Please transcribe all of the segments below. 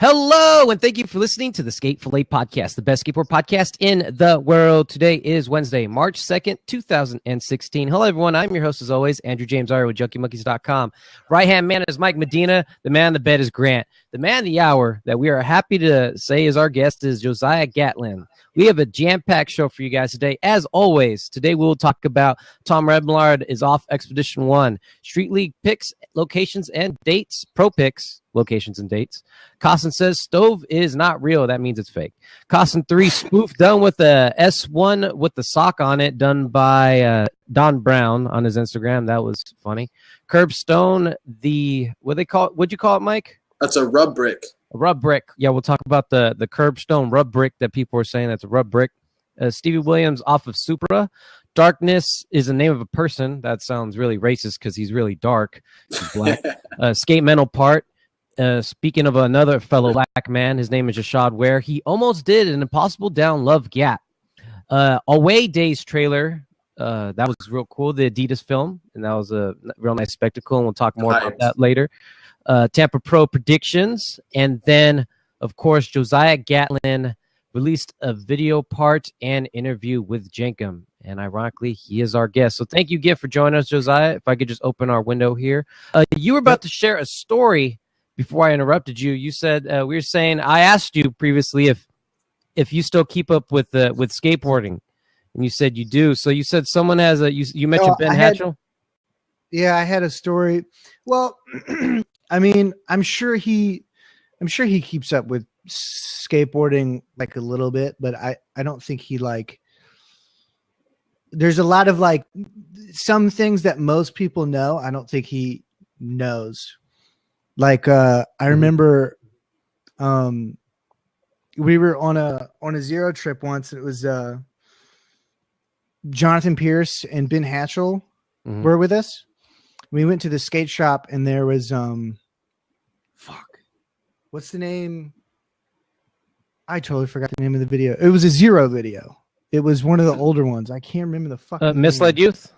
Hello, and thank you for listening to the Fillet podcast, the best skateboard podcast in the world. Today is Wednesday, March 2nd, 2016. Hello, everyone. I'm your host, as always, Andrew James Arya with JunkieMonkeys.com. Right-hand man is Mike Medina. The man on the bed is Grant. The man of the hour that we are happy to say is our guest is Josiah Gatlyn. We have a jam-packed show for you guys today. As always, today we will talk about Tom Remillard is off Expedition 1, Street League picks, locations, and dates, pro picks, locations and dates. Koston says stove is not real. That means it's fake. Koston 3 spoof done with a S1 with the sock on it, done by Don Brown on his Instagram. That was funny. Curbstone, what'd you call it, Mike? That's a rub brick. A rub brick. Yeah, we'll talk about the curbstone rub brick that people are saying that's a rub brick. Stevie Williams off of Supra. Darkness is the name of a person. That sounds really racist because he's really dark. He's black. Skate mental part. Speaking of another fellow black man, his name is Jashad Ware. He almost did an Impossible Down Love Gap. Away Days trailer. That was real cool. The Adidas film, and that was a real nice spectacle. And we'll talk more about that later. Tampa Pro predictions, and then of course Josiah Gatlyn released a video part and interview with Jenkum, and ironically he is our guest. So thank you, Git, for joining us, Josiah. If I could just open our window here. You were about to share a story before I interrupted you. You said we were saying I asked you previously if you still keep up with skateboarding, and you said you do. So you said someone has you mentioned Ben Hatchell. Yeah, I had a story. Well, I mean, I'm sure he keeps up with skateboarding like a little bit, but I don't think he there's a lot of some things that most people know. I don't think he knows. I remember we were on a zero trip once. And it was Jonathan Pierce and Ben Hatchell were with us. We went to the skate shop and there was what's the name? I totally forgot the name of the video. It was a Zero video. It was one of the older ones. I can't remember the fucking Misled name. Youth.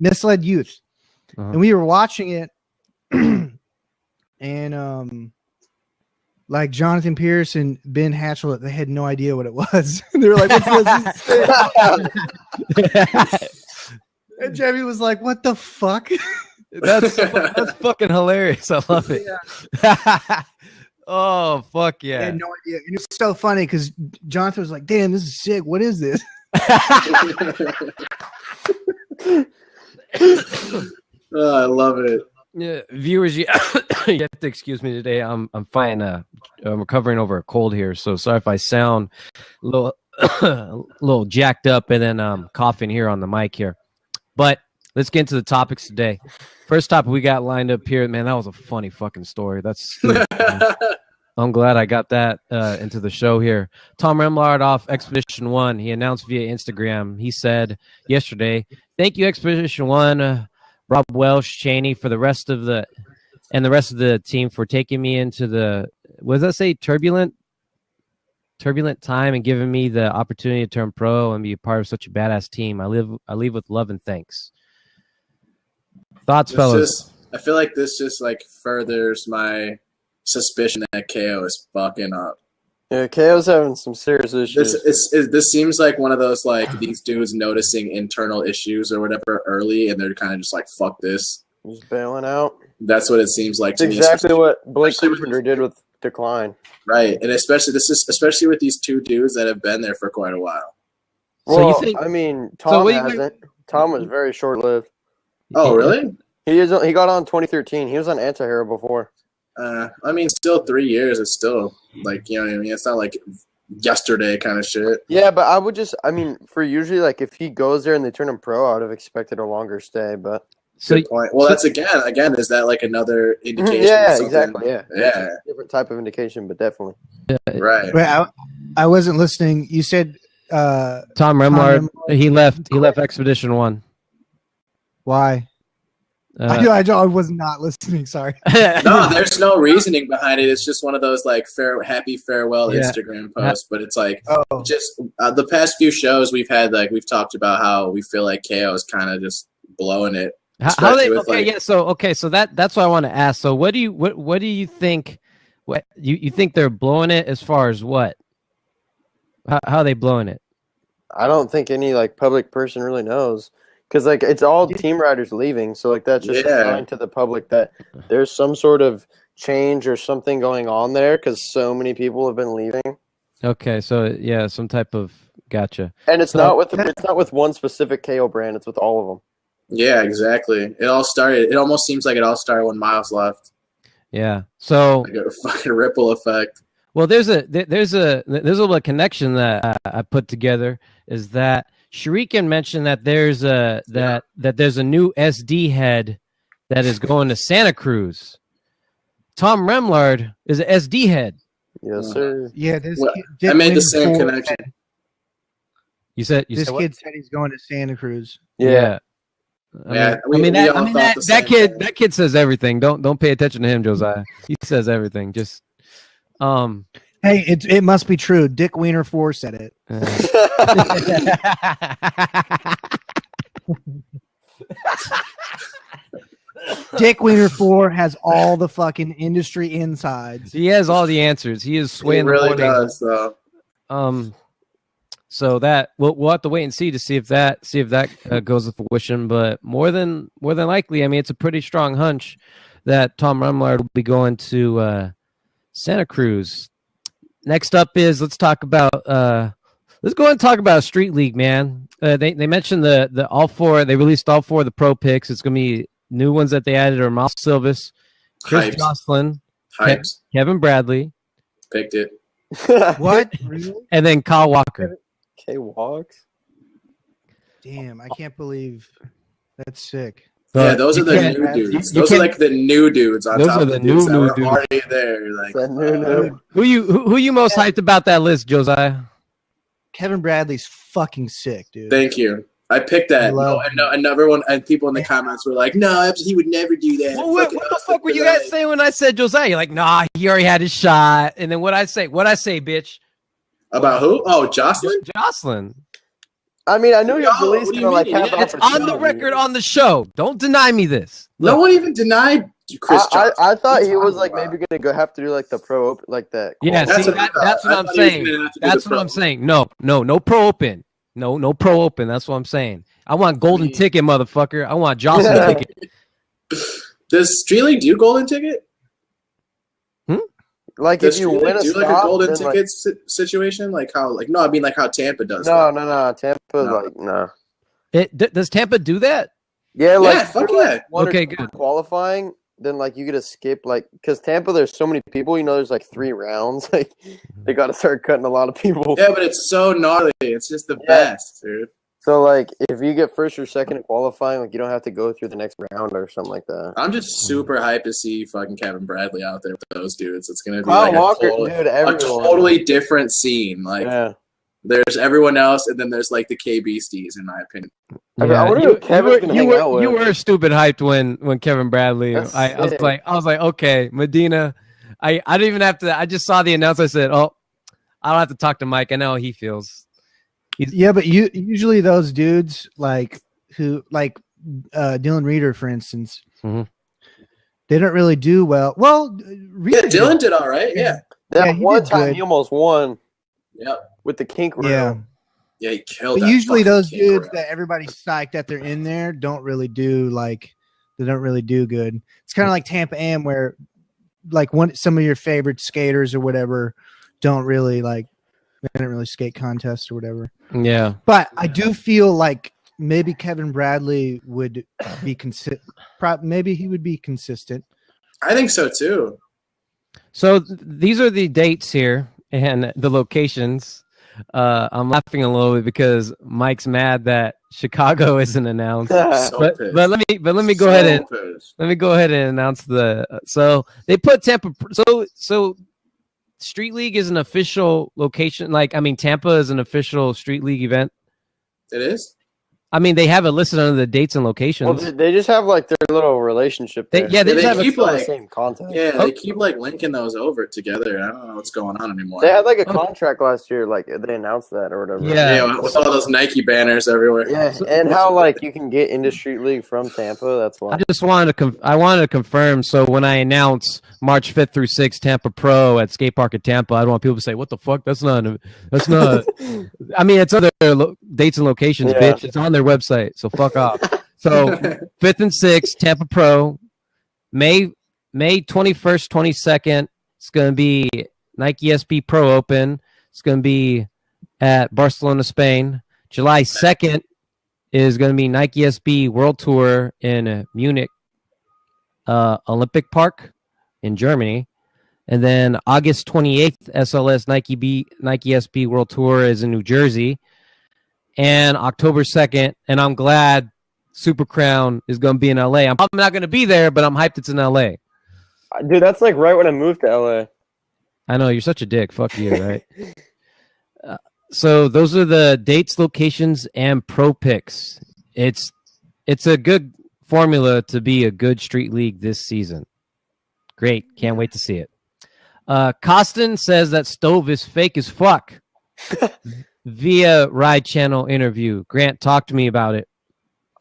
Misled Youth. And we were watching it and Jonathan Pierce and Ben Hatchell, they had no idea what it was. They were like, what's this? And Jimmy was like, what the fuck? That's fucking hilarious. I love it. Yeah. Oh, fuck yeah. I had no idea. And it's so funny because Jonathan was like, damn, this is sick. What is this? Oh, I love it. Yeah, viewers, you have to excuse me today. I'm fine. I'm recovering over a cold here, so sorry if I sound a little jacked up and then coughing here on the mic here. But let's get into the topics today. First topic we got lined up here, man. That was a funny fucking story. That's I'm glad I got that into the show here. Tom Remillard off Expedition 1. He announced via Instagram. He said yesterday, "Thank you, Expedition 1, Rob Welsh, Cheney, for the rest of the team for taking me into the turbulent time and giving me the opportunity to turn pro and be a part of such a badass team. I leave with love and thanks." Thoughts, fellas? I feel like this just furthers my suspicion that KO is fucking up. Yeah, KO's having some serious issues. This seems like one of those these dudes noticing internal issues or whatever early, and they're kind of just like, fuck this. Just bailing out. That's what it seems like to me. Exactly what Blake Carpenter did with Decline. Right, and especially with these two dudes that have been there for quite a while. Well, so Tom hasn't. Tom was very short-lived. Oh, really? He got on 2013. He was on Antihero before. Still 3 years. It's still you know what I mean? It's not like yesterday kind of shit. Yeah, but I would for usually if he goes there and they turn him pro, I would have expected a longer stay, but. Good point. Well, that's again, is that another indication? Yeah, exactly. Yeah. Different type of indication, but definitely. Right. Wait, I wasn't listening. You said Tom Remillard, he left Expedition 1. Why? I was not listening. Sorry. No, there's no reasoning behind it. It's just one of those happy farewell Instagram posts. But it's just the past few shows we've had, we've talked about how we feel like KO is kind of just blowing it. So that's what I want to ask. So what do you think What you think they're blowing it as far as what? How are they blowing it? I don't think any like public person really knows, because like it's all team riders leaving, so like that's just a sign to the public that there's some sort of change or something going on there, because so many people have been leaving. Okay, so yeah, some type of gotcha. And it's not with one specific KO brand; it's with all of them. Yeah, exactly. It all started. It almost seems like it all started when Miles left. Yeah. So like a fucking ripple effect. Well, there's a little connection that I put together. Is that Shuriken mentioned that there's a there's a new SD head that is going to Santa Cruz. Tom Remillard is an SD head. Yes, sir. Yeah, this kid, I made the same connection. You said this kid said he's going to Santa Cruz. Yeah. That kid says everything. Don't pay attention to him, Josiah. He says everything. Just hey, it must be true. Dick Wiener 4 said it. Dick Wiener 4 has all the fucking industry insides. He has all the answers. He is swaying. He really does, though. So that we'll have to wait and see if that goes to fruition. But more than likely, I mean, it's a pretty strong hunch that Tom Remillard will be going to Santa Cruz. Next up is let's go and talk about Street League, man. They mentioned the all four. They released all four of the pro picks. It's gonna be new ones that they added are Miles Silvis, Chris Joslin, Kevin Bradley. Picked it. What? Really? And then Kyle Walker. K Walks. Damn, I can't believe that's sick. Yeah, those are the new dudes. Those are like the new dudes on top of the dudes that were already there. Like, who you most hyped about that list, Josiah? Kevin Bradley's fucking sick, dude. Thank you. I picked that. And everyone and people in the comments were like, "No, he would never do that." Well, what the fuck were you guys saying when I said Josiah? You're like, "Nah, he already had his shot." And then what I say, bitch? About who? Oh, Jocelyn. Jocelyn. I mean, I knew he was at least gonna like have it's on the record on the show. Don't deny me this. Look, no one even denied Chris Johnson. I thought he was like maybe gonna have to do like the pro open, like that. Yeah, that's what I'm saying. That's what I'm saying. No pro open. No pro open. That's what I'm saying. I want golden ticket, motherfucker. I want Jocelyn ticket. Does Street League do golden ticket? Like does if you win do like a golden ticket situation, like how I mean like how Tampa does. No. Tampa like no. Does Tampa do that? Yeah, like fuck yeah. Okay, good. Qualifying, then like you get to skip like because Tampa there's so many people. There's like 3 rounds. Like they got to start cutting a lot of people. Yeah, but it's so gnarly. It's just the best, dude. So, like, if you get first or second in qualifying, like, you don't have to go through the next round or something like that. I'm just super hyped to see fucking Kevin Bradley out there with those dudes. It's going to be a totally different scene. Like, there's everyone else, and then there's, like, the K Beasties, in my opinion. Yeah. I wonder who Kevin's going to hang out with. You were stupid hyped when Kevin Bradley, I was like, okay, Medina. I didn't even have to, I just saw the announcement. I said, oh, I don't have to talk to Mike. I know how he feels. Yeah, but usually those dudes like Dylan Reeder, for instance, they don't really do well. Well, Dylan did all right. Yeah, one time he almost won. Yep, with the kink room. Yeah, he killed. But usually those dudes that everybody's psyched that they're in there don't really do good. It's kind of like Tampa Am, where like some of your favorite skaters or whatever don't really like. They didn't really skate contests or whatever. Yeah. But I do feel like maybe Kevin Bradley would be maybe he would be consistent. I think so too. So these are the dates here and the locations. I'm laughing a little bit because Mike's mad that Chicago isn't announced. but let me go ahead and announce the so they put Tampa so Street League is an official location. Like, I mean, Tampa is an official Street League event. It is? I mean, they have it listed under the dates and locations. Well, they just have like their little relationship there. They keep like the same content. Yeah, they keep like linking those over together. I don't know what's going on anymore. They had like a contract last year, like they announced that or whatever. Yeah, with all those Nike banners everywhere. Yeah, and how like you can get into Street League from Tampa. That's why. I just wanted to confirm. So when I announce March 5th through 6th Tampa Pro at Skate Park at Tampa, I don't want people to say, "What the fuck? That's not." I mean, it's other dates and locations, bitch. It's on their website, so fuck off. So 5th and 6th Tampa Pro, May 21st, 22nd. It's going to be Nike SB Pro Open. It's going to be at Barcelona, Spain. July 2nd is going to be Nike SB World Tour in Munich, Olympic Park in Germany. And then August 28th, SLS Nike SB World Tour is in New Jersey. And October 2nd, and I'm glad Super Crown is going to be in LA. I'm probably not going to be there, but I'm hyped it's in LA. Dude, that's like right when I moved to LA. I know, you're such a dick. Fuck you, right? So those are the dates, locations, and pro picks. It's a good formula to be a good street league this season. Great. Can't wait to see it. Koston says that Stove is fake as fuck via Ride Channel interview. Grant, talk to me about it.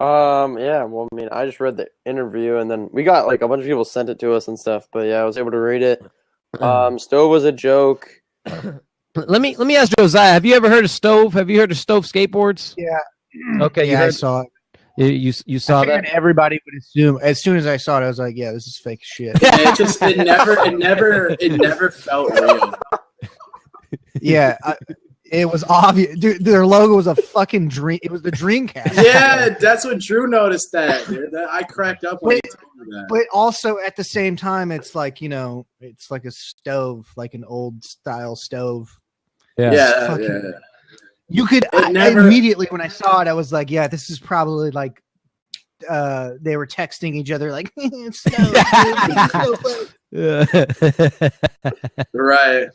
Yeah, well, I mean, I just read the interview, and then we got, like, a bunch of people sent it to us and stuff, but, yeah, I was able to read it. Stove was a joke. Let me ask Josiah, have you ever heard of Stove? Have you heard of Stove skateboards? Yeah. Okay, yeah, I saw it. You saw that? Everybody would assume. As soon as I saw it, I was like, "Yeah, this is fake shit." Yeah, it never felt real. Yeah, it was obvious. Dude, their logo was a fucking dream. It was the Dreamcast. Yeah, that's what Drew noticed. Dude. I cracked up when he told me that. But also at the same time, it's like it's like a stove, like an old style stove. Yeah. You could immediately when I saw it, I was like, "Yeah, this is probably like." They were texting each other like, "It's so Right.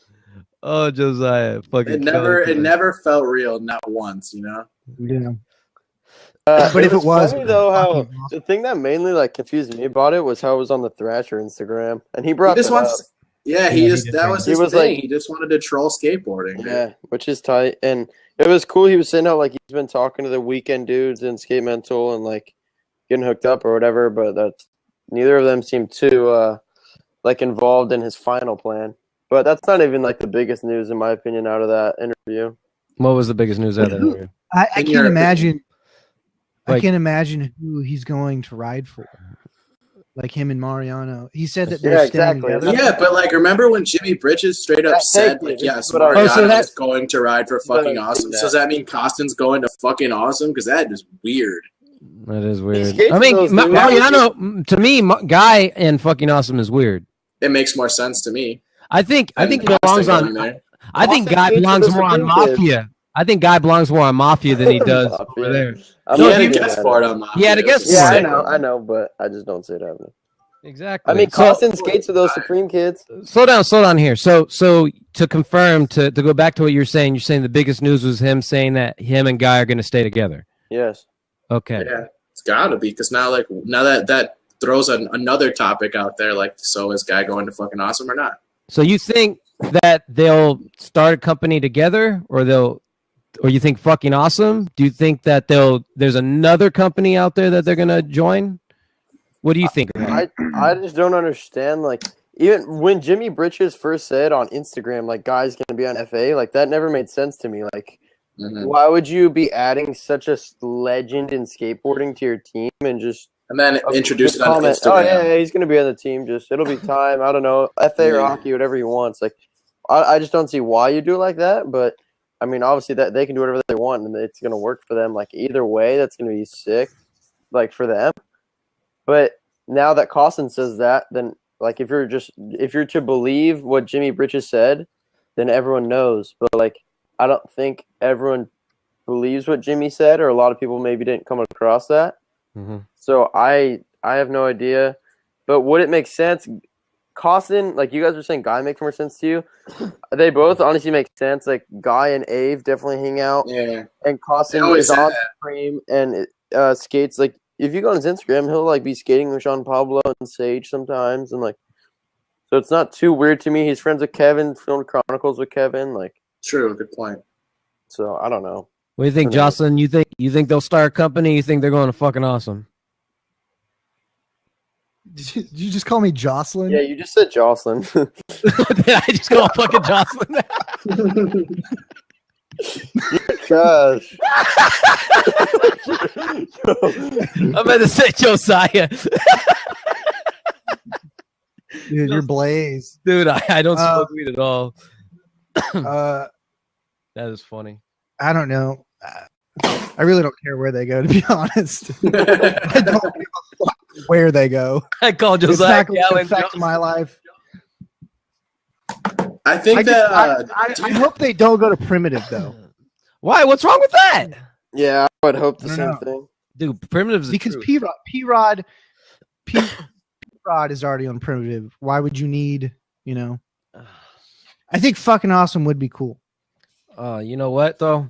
Oh, Josiah, fucking. It never felt real, not once, Yeah. But if it was funny, though, how the thing that mainly like confused me about it was how it was on the Thrasher Instagram, and he brought that up. Yeah, that was his thing. Like, he just wanted to troll skateboarding. Yeah, which is tight, and it was cool. He was saying how like he's been talking to the weekend dudes in Skate Mental and like getting hooked up or whatever, but neither of them seemed too like involved in his final plan. But that's not even like the biggest news in my opinion out of that interview. What was the biggest news out of that interview? I can't imagine. I can't imagine who he's going to ride for. Like him and Mariano. He said that they're staying together. Yeah, but like remember when Jimmy Bridges straight up said like, yes, Mariano is going to ride for fucking awesome. So does that mean Koston's going to fucking awesome? Because that is weird. That is weird. I mean, Mariano, to me, Guy and fucking awesome is weird. It makes more sense to me. I think it belongs on there. I think Guy belongs more on Mafia. I think Guy belongs more on Mafia than he does over there. He had a guest part on Mafia. He had a guest part. Yeah, I know, but I just don't see it happening. Exactly. I mean, Koston skates with those Supreme kids. Slow down here. So to confirm, to go back to what you're saying the biggest news was him saying that him and Guy are going to stay together. Yes. Okay. Yeah, it's got to be because now that throws another topic out there. Like, so is Guy going to fucking awesome or not? So you think that they'll start a company together, or you think fucking awesome? Do you think that there's another company out there that they're gonna join? What do you think? I just don't understand. Like, even when Jimmy Britches first said on Instagram, like, Guy's gonna be on FA, like that never made sense to me. Like, why would you be adding such a legend in skateboarding to your team and then introduce it on Instagram? Oh yeah, he's gonna be on the team. It'll be time. I don't know, FA or hockey, whatever he wants. Like, I just don't see why you do it like that. But I mean, obviously that they can do whatever they want, and it's gonna work for them. Like, either way, that's gonna be sick, like, for them. But now that Koston says that, then like if you're to believe what Jimmy Britches said, then everyone knows. But like, I don't think everyone believes what Jimmy said, or a lot of people maybe didn't come across that. So I have no idea. But would it make sense? Koston, like you guys were saying, Guy makes more sense to you. They both honestly make sense. Like Guy and Ave definitely hang out. Yeah. And Koston is on Supreme and skates. Like if you go on his Instagram, he'll like be skating with Sean Pablo and Sage sometimes, and like so it's not too weird to me. He's friends with Kevin, filmed Chronicles with Kevin. Like true, good point. So I don't know. What do you think, Jocelyn? You think they'll start a company? You think they're going to fucking awesome? Did you just call me Jocelyn? Yeah, you just said Jocelyn. Did I just call fucking Jocelyn? Gosh. I'm about to say Josiah. Dude, you're Blaze. Dude, I don't smoke weed at all. That is funny. I don't know. I really don't care where they go, to be honest. I don't give a fuck where they go. I called Josiah. It's not going to affect my life. I think I hope they don't go to Primitive, though. Why? What's wrong with that? Yeah, I would hope the same thing. Dude, Primitive's because P-Rod is already on Primitive. Why would you need, I think fucking awesome would be cool. You know what, though?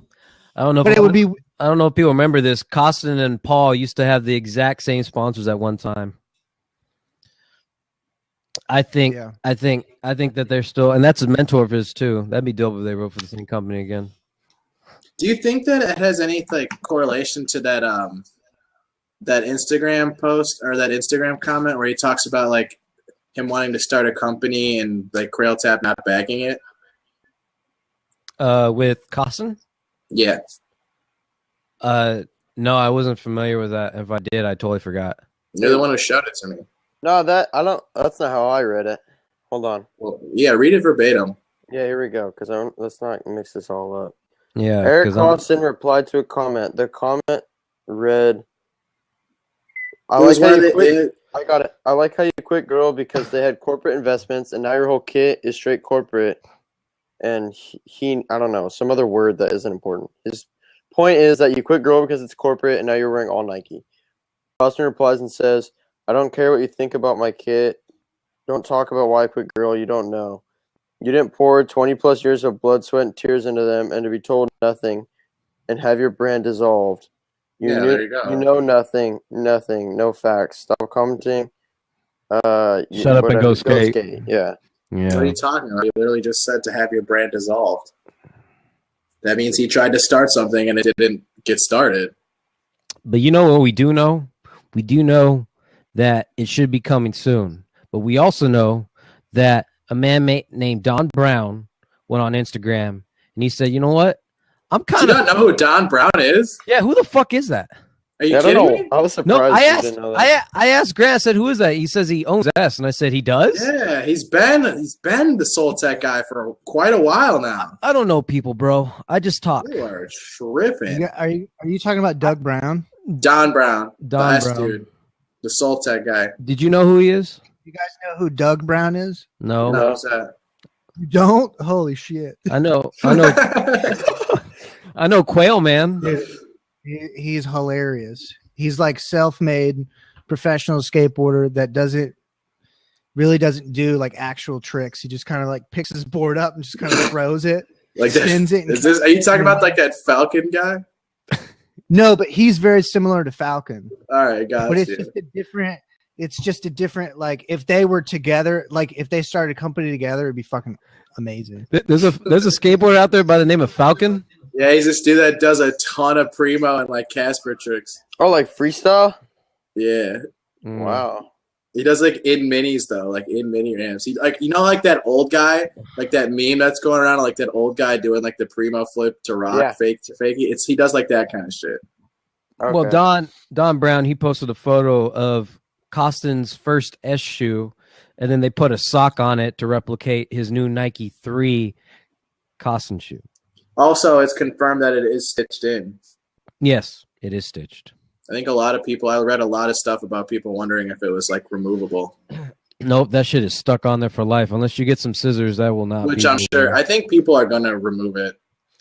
I don't know. But it would be. I don't know if people remember this. Koston and Paul used to have the exact same sponsors at one time. I think that they're still, and that's a mentor of his too. That'd be dope if they wrote for the same company again. Do you think that it has any like correlation to that that Instagram post or that Instagram comment where he talks about like him wanting to start a company and like Crail Tap not backing it? With Koston? Yeah. No, I wasn't familiar with that. If I did, I totally forgot. You're the one who showed it to me. No, that's not how I read it. Hold on. Well, yeah, read it verbatim. Yeah, here we go. Because let's not mix this all up. Yeah. Eric Koston replied to a comment. The comment read, I like how you quit Girl because they had corporate investments and now your whole kit is straight corporate. And he I don't know, some other word that isn't important. His point is that you quit Girl because it's corporate and now you're wearing all Nike. Koston replies and says, I don't care what you think about my kit. Don't talk about why I quit Girl. You don't know. You didn't pour 20 plus years of blood, sweat, and tears into them and to be told nothing and have your brand dissolved. There you go. You know nothing, no facts. Stop commenting. Shut up and go skate. Yeah. What are you talking about? He literally just said to have your brand dissolved. That means he tried to start something and it didn't get started. But you know what we do know? We do know that it should be coming soon. But we also know that a man named Don Brown went on Instagram and he said, you know what? I'm kind of... Do you not know who Don Brown is? Yeah, who the fuck is that? Are you kidding me? I was surprised. No, I asked Grant, I said, who is that? He says he owns S, and I said, he does? Yeah, he's been the Soul Tech guy for quite a while now. I don't know people, bro. I just talk. You are tripping. Are you talking about Doug Brown? Don Brown. Don Brown. Dude. The Soul Tech guy. Did you know who he is? You guys know who Doug Brown is? No. No, what's that? You don't? Holy shit. I know. I know Quail Man. He's hilarious. He's like self-made professional skateboarder that really doesn't do like actual tricks. He just kind of like picks his board up and just kind of throws it. Like spins it. Are you talking about like that Falcon guy? No, but he's very similar to Falcon. All right, guys. But it's just a different like if they were together, like if they started a company together, it'd be fucking amazing. There's a skateboarder out there by the name of Falcon. Yeah, he's this dude that does a ton of primo and like Casper tricks. Oh, like freestyle? Yeah. Wow. He does like in minis though, like in mini ramps. He like like that old guy, like that meme that's going around, like that old guy doing like the primo flip to rock, fake to fakey. He does like that kind of shit. Okay. Well, Don Brown, he posted a photo of Koston's first S shoe, and then they put a sock on it to replicate his new Nike 3 Koston shoe. Also, it's confirmed that it is stitched in. Yes, it is stitched. I think I read a lot of stuff about people wondering if it was like removable. Nope, that shit is stuck on there for life. Unless you get some scissors, that will not. Which I'm sure. I think people are gonna remove it.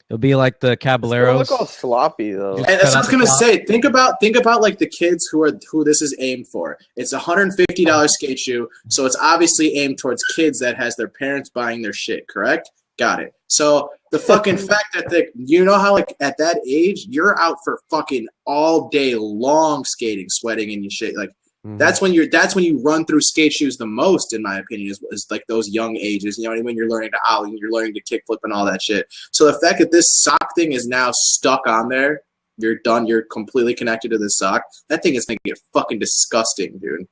It'll be like the Caballeros. Look all sloppy though. And that's what I was gonna say. Think about like the kids who this is aimed for. It's a $150 skate shoe, so it's obviously aimed towards kids that has their parents buying their shit. Correct? Got it. So the fucking fact that you know how like at that age you're out for fucking all day long skating, sweating and shit. Like that's when you run through skate shoes the most, in my opinion, is like those young ages. You know what I mean? When you're learning to ollie, you're learning to kickflip and all that shit. So the fact that this sock thing is now stuck on there, you're done. You're completely connected to this sock. That thing is gonna get fucking disgusting, dude.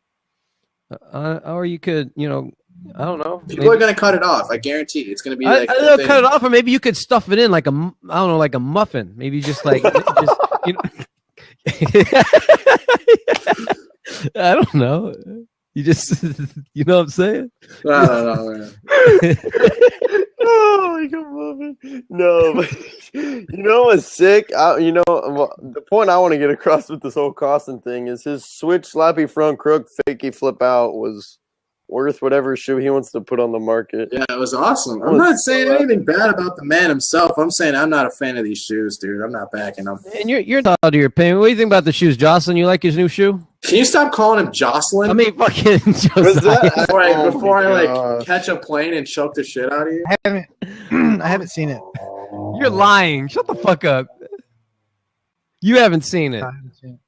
Or you could, you know, I don't know. People are gonna cut it off. I guarantee it's gonna be like cut it off, or maybe you could stuff it in like like a muffin. Maybe just like just you know. I don't know. You just, you know what I'm saying? I don't know, man. Oh, like a muffin. No, but you know what's sick? The point I want to get across with this whole Koston thing is his switch slappy front crook fakey flip out was worth whatever shoe he wants to put on the market. Yeah, it was awesome. I'm not saying anything bad about the man himself. I'm saying I'm not a fan of these shoes, dude. I'm not backing them. And you're entitled to your opinion. What do you think about the shoes, Jocelyn? You like his new shoe? Can you stop calling him Jocelyn? I mean, fucking Josiah. Before I catch a plane and choke the shit out of you. I haven't seen it. You're lying. Shut the fuck up. You haven't seen it. I haven't seen it.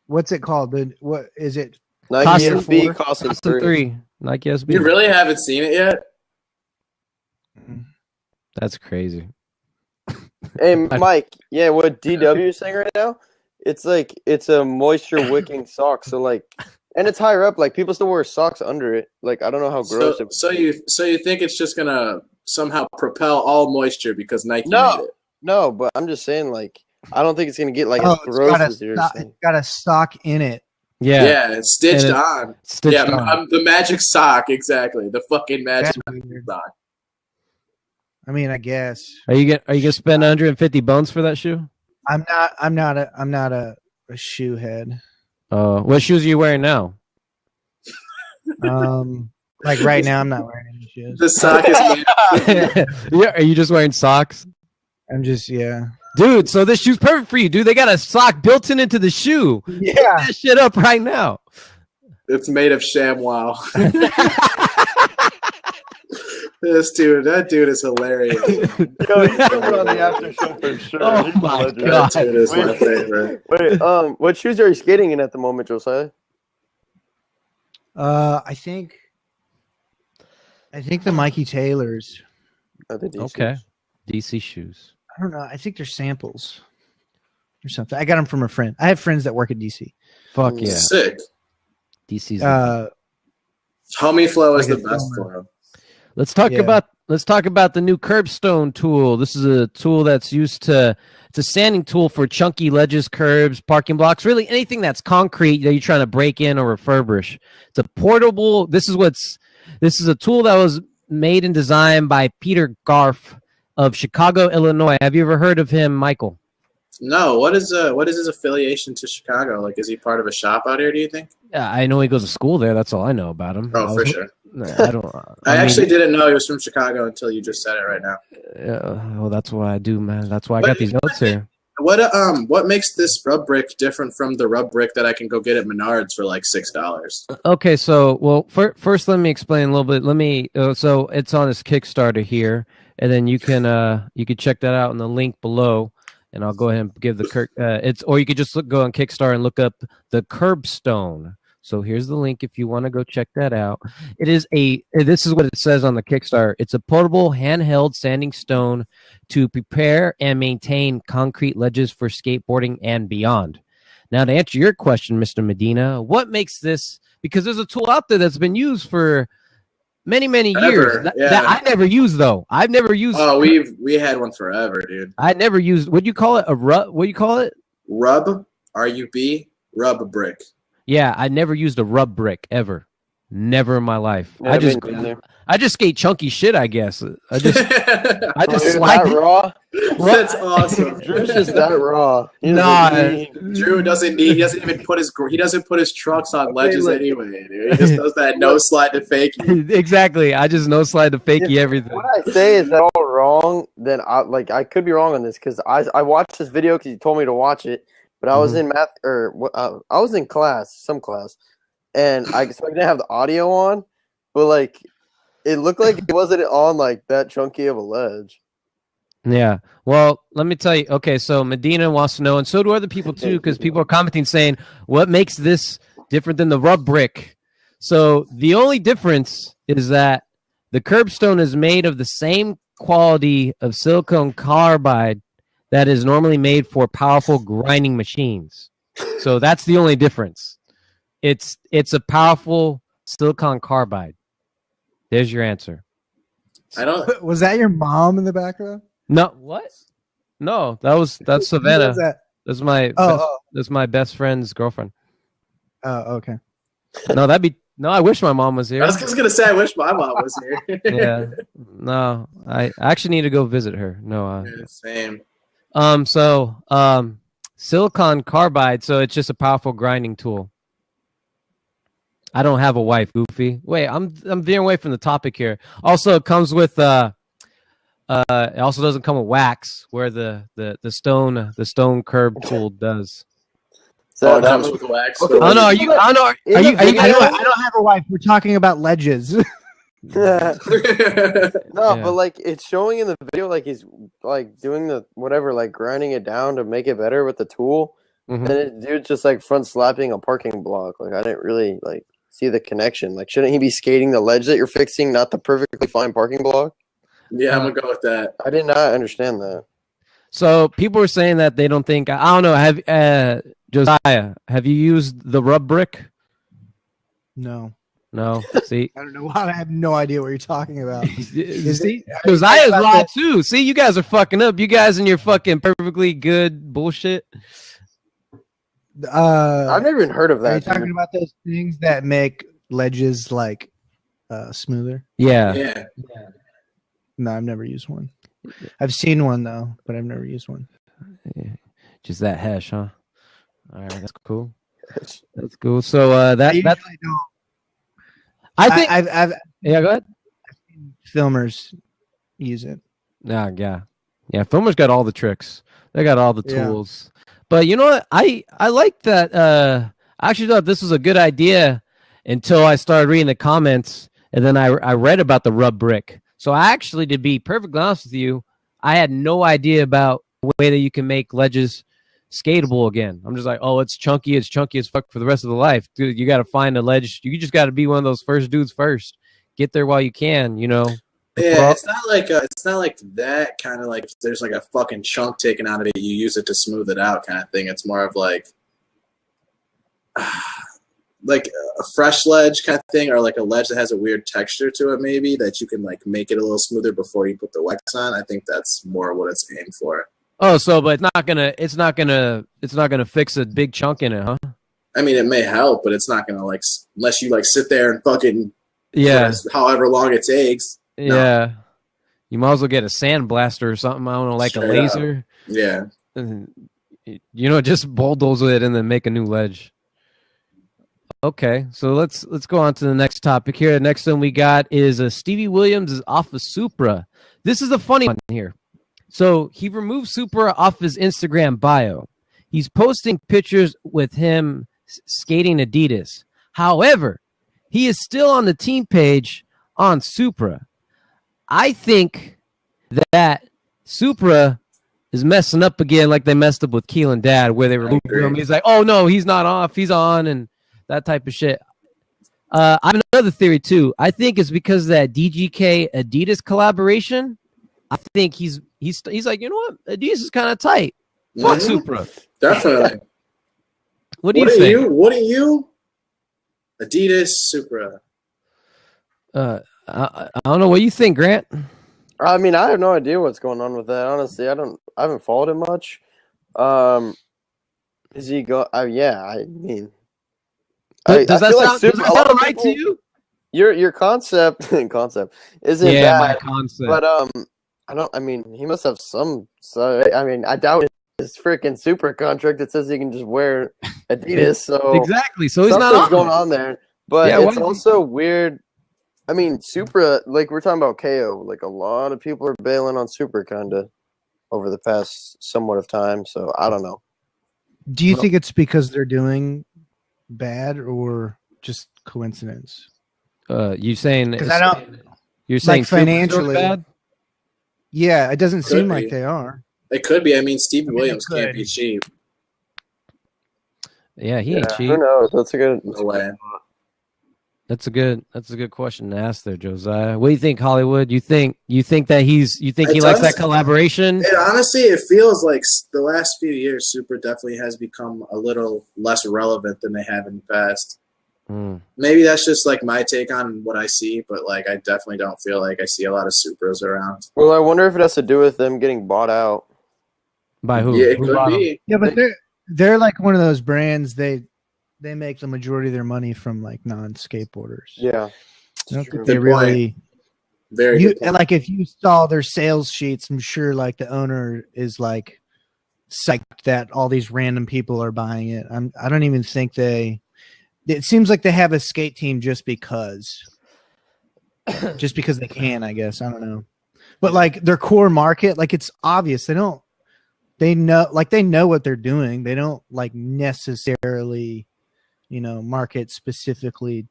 What's it called? What is it? Nike SB Koston 3. Nike SB. You really haven't seen it yet? That's crazy. Hey, Mike. Yeah, what DW is saying right now? It's like it's a moisture wicking sock. So like, and it's higher up. Like people still wear socks under it. Like I don't know how gross. So you think it's just gonna somehow propel all moisture because Nike made it? No, but I'm just saying like I don't think it's gonna get like as gross as you're saying. It's got a sock in it. Yeah, it's stitched on. On. The magic sock, exactly. The fucking magic sock. I mean, I guess. Are you gonna spend 150 bones for that shoe? I'm not a shoe head. What shoes are you wearing now? Like right now, I'm not wearing any shoes. The sock is. Yeah, are you just wearing socks? I'm just Dude, so this shoe's perfect for you, dude. They got a sock built into the shoe. Yeah. Pick that shit up right now. It's made of ShamWow. That dude is hilarious. Yo, he's coming on the after show for sure. Oh my god, that dude is my favorite. Wait, what shoes are you skating in at the moment, Josiah? I think the Mikey Taylors. Okay, DC shoes. I don't know. I think they're samples or something. I got them from a friend. I have friends that work at DC. Fuck yeah, sick. DC's. Homie Flow is the best for him. Let's talk about the new Curbstone tool. This is a tool that's used to. It's a sanding tool for chunky ledges, curbs, parking blocks, really anything that's concrete that you're trying to break in or refurbish. It's a portable. This is a tool that was made and designed by Peter Garf of Chicago, Illinois. Have you ever heard of him, Michael? No. What is his affiliation to Chicago? Like, is he part of a shop out here, do you think? Yeah, I know he goes to school there. That's all I know about him. Oh, for sure. I don't. I actually didn't know he was from Chicago until you just said it right now. Well, that's what I do, man. That's why I got these notes here. What makes this rub brick different from the rub brick that I can go get at Menards for like $6? Okay, so first let me explain a little bit. So it's on his Kickstarter here, and then you can check that out in the link below, and I'll go ahead and give or you could just go on Kickstarter and look up the Curbstone. So here's the link if you want to go check that out. This is what it says on the Kickstarter. It's a portable handheld sanding stone to prepare and maintain concrete ledges for skateboarding and beyond. Now, to answer your question, Mr. Medina, what makes this, because there's a tool out there that's been used for many years that I never used though. I've never used. Oh, we had one forever, dude. I never used. What do you call it? A rub? What do you call it? Rub. RUB. Rub brick. Yeah, I never used a rub brick ever. Never in my life. Yeah, I just skate chunky shit, I guess. I just slide it. Raw. That's awesome. Drew's just that raw. Drew doesn't even put his trucks on ledges anyway, dude. He just does that no slide to fakie. Exactly. I just no slide to fakie everything. What I say is that all wrong. wrong, then I could be wrong on this because I watched this video because you told me to watch it, but I was in math I was in some class, and so I didn't have the audio on, but like it looked like it wasn't on like that chunky of a ledge. Yeah. Well, let me tell you. Okay, so Medina wants to know, and so do other people too, because people are commenting saying, "What makes this different than the rub brick?" So the only difference is that the curbstone is made of the same quality of silicon carbide that is normally made for powerful grinding machines. So that's the only difference. It's a powerful silicon carbide. There's your answer. I don't. Was that your mom in the background? No, what? No, that's Savannah. That's my best friend's girlfriend. Oh, okay. No, I wish my mom was here. I was just gonna say I wish my mom was here. Yeah. No, I actually need to go visit her. No. Yeah, same. Silicon carbide, so it's just a powerful grinding tool. I don't have a wife, Goofy. Wait, I'm veering away from the topic here. Also, it comes with it also doesn't come with wax, where the stone curb tool does. So it comes with wax. Okay. I don't know. Are you? I don't have a wife. We're talking about ledges. No, but like it's showing in the video, like he's like doing the whatever, like grinding it down to make it better with the tool. And then dude's just like front slapping a parking block. Like I didn't really like see the connection. Like shouldn't he be skating the ledge that you're fixing, not the perfectly fine parking block? Yeah, I'm gonna go with that. I did not understand that. So people were saying that they don't think. I don't know. Have Josiah? Have you used the rub brick? No. See, I don't know. I have no idea what you're talking about. Josiah's raw too. See, you guys are fucking up. You guys and your fucking perfectly good bullshit. I've never even heard of that. Are you talking about those things that make ledges like smoother? Yeah. No, I've never used one. I've seen one though, but I've never used one. Yeah. Just that hash, huh? All right, that's cool. That's cool. So that I think I've yeah. Go ahead. I've seen filmers use it. Yeah. Filmers got all the tricks. They got all the tools. But you know what? I like that. I actually thought this was a good idea until I started reading the comments, and then I read about the rub brick. So actually, to be perfectly honest with you, I had no idea about the way that you can make ledges skatable again. I'm just like, oh, it's chunky as fuck for the rest of the life. Dude, you got to find a ledge. You just got to be one of those first dudes first. Get there while you can, you know. Yeah, it's not like that kind of like if there's like a fucking chunk taken out of it, you use it to smooth it out kind of thing. It's more of like a fresh ledge kind of thing, or like a ledge that has a weird texture to it, maybe that you can like make it a little smoother before you put the wax on. I think that's more what it's aimed for. Oh, so but it's not gonna fix a big chunk in it, huh? I mean, it may help, but it's not gonna like unless you like sit there and fucking however long it takes. No. Yeah, you might as well get a sandblaster or something. I don't know, like straight a laser. Up. Yeah, you know, just bulldoze it and then make a new ledge. Okay, so let's go on to the next topic here. The next one we got is Stevie Williams is off of Supra. This is a funny one here. So he removed Supra off his Instagram bio. He's posting pictures with him skating Adidas. However, he is still on the team page on Supra. I think that Supra is messing up again like they messed up with Keelan Dad, where they removed him. He's like, oh, no, he's not off. He's on, and that type of shit. I have another theory, too. I think it's because of that DGK Adidas collaboration. I think he's like, you know what? Adidas is kind of tight. Fuck Supra. Definitely. What do you think? What are you? Adidas, Supra. I don't know. What do you think, Grant? I mean, I have no idea what's going on with that. Honestly, I haven't followed him much. Is he go? Yeah, I mean, does that sound all right to you? Your concept isn't bad, my concept. But I mean, he must have some. So I mean, I doubt his freaking Super contract that says he can just wear Adidas. So exactly. So he's not going on there. But it's also weird. I mean, Supra, like we're talking about KO, like a lot of people are bailing on Supra kind of over the past somewhat of time. So I don't know. Do you think it's because they're doing bad or just coincidence? You saying? Because I don't. You're saying like financially bad? Yeah, it doesn't seem like they are. It could be. I mean, Stevie Williams can't be cheap. Yeah, he ain't cheap. Who knows? That's a good. No way. That's a good question to ask there, Josiah. What do you think, Hollywood? You think that he likes that collaboration? Honestly, it feels like the last few years, Super definitely has become a little less relevant than they have in the past. Maybe that's just like my take on what I see, but like I definitely don't feel like I see a lot of Supras around. Well, I wonder if it has to do with them getting bought out. By who? Yeah, it could be. Yeah, but they're like one of those brands. They make the majority of their money from like non-skateboarders. Yeah, I don't think they really. Very good point. Like if you saw their sales sheets, I'm sure like the owner is like psyched that all these random people are buying it. I don't even think they. It seems like they have a skate team just because they can. I guess I don't know, but like their core market, like it's obvious they know what they're doing. They don't like necessarily. Market specifically,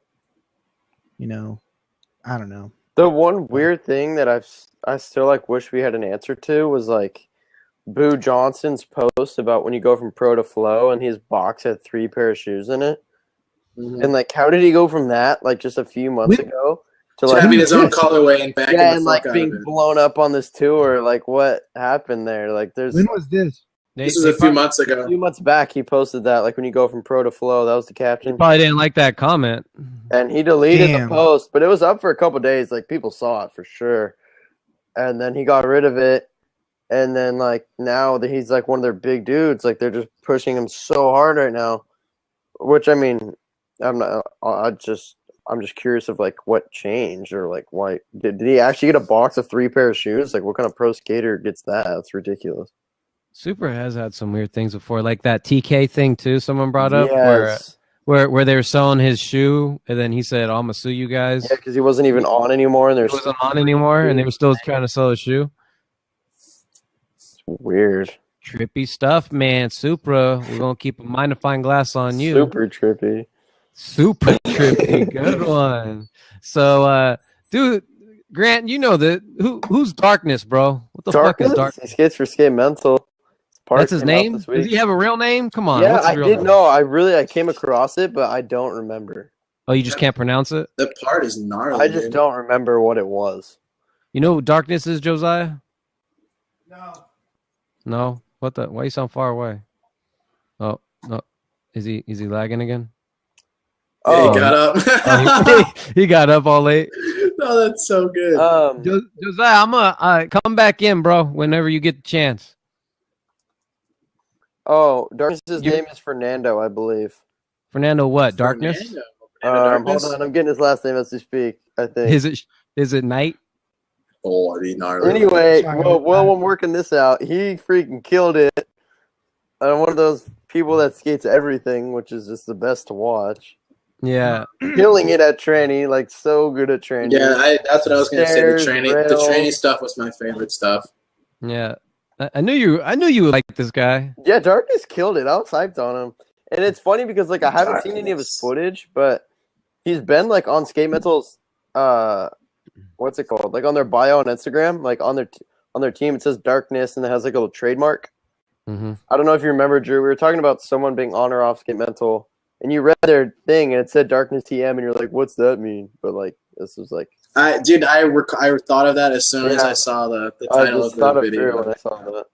I don't know. The one weird thing that I still like wish we had an answer to was like Boo Johnson's post about when you go from pro to flow and his box had 3 pair of shoes in it. And like how did he go from that like just a few months ago to like having his own colorway and back and like being blown up on this tour? Like what happened there? Like there's when was this? This was a few months ago. A few months back, he posted that, like when you go from pro to flow. That was the caption. He probably didn't like that comment, and he deleted the post. But it was up for a couple days. Like people saw it for sure, and then he got rid of it. And then like now that he's like one of their big dudes, like they're just pushing him so hard right now. Which I mean, I'm just curious of like what changed or like why did he actually get a box of 3 pair of shoes? Like what kind of pro skater gets that? That's ridiculous. Super has had some weird things before, like that TK thing too. Someone brought up where they were selling his shoe, and then he said, "I'm gonna sue you guys." Yeah, because he wasn't even on anymore, and he wasn't on anymore, and they were still trying to sell his shoe. It's weird, trippy stuff, man. Supra, we're gonna keep a magnifying glass on you. Super trippy, good one. So, dude. Grant, you know who's Darkness, bro? What the fuck is Darkness? He skates for Skate Mental. That's his name? Does he have a real name? Come on. Yeah, I didn't know. I came across it, but I don't remember. Oh, you just can't pronounce it? The part is gnarly. I just don't remember what it was. You know who Darkness is, Josiah? No. No? What the? Why you sound far away? Oh, no. Is he lagging again? Yeah, he got up. He got up all late. No, that's so good. Josiah, I'm gonna come back in, bro, whenever you get the chance. Oh, Darkness's name is Fernando, I believe. Fernando what? Darkness? Darkness? Hold on, I'm getting his last name as we speak, I think. Is it Knight? Oh, I mean, gnarly. Anyway, well, I'm working this out. He freaking killed it. I'm one of those people that skates everything, which is just the best to watch. Yeah. Killing it at tranny, like so good at tranny. Yeah, that's what I was going to say. The tranny stuff was my favorite stuff. Yeah. I knew you would like this guy. Yeah, Darkness killed it. I was hyped on him. And it's funny because like I haven't seen any of his footage, but he's been like on Skate Mental's what's it called? Like on their bio on Instagram, like on their team it says Darkness and it has like a little trademark. Mm-hmm. I don't know if you remember, Drew. We were talking about someone being on or off Skate Mental, and you read their thing and it said Darkness TM, and you're like, "What's that mean?" But like, this was like, I thought of that as soon as I saw the title of the video. When I saw that.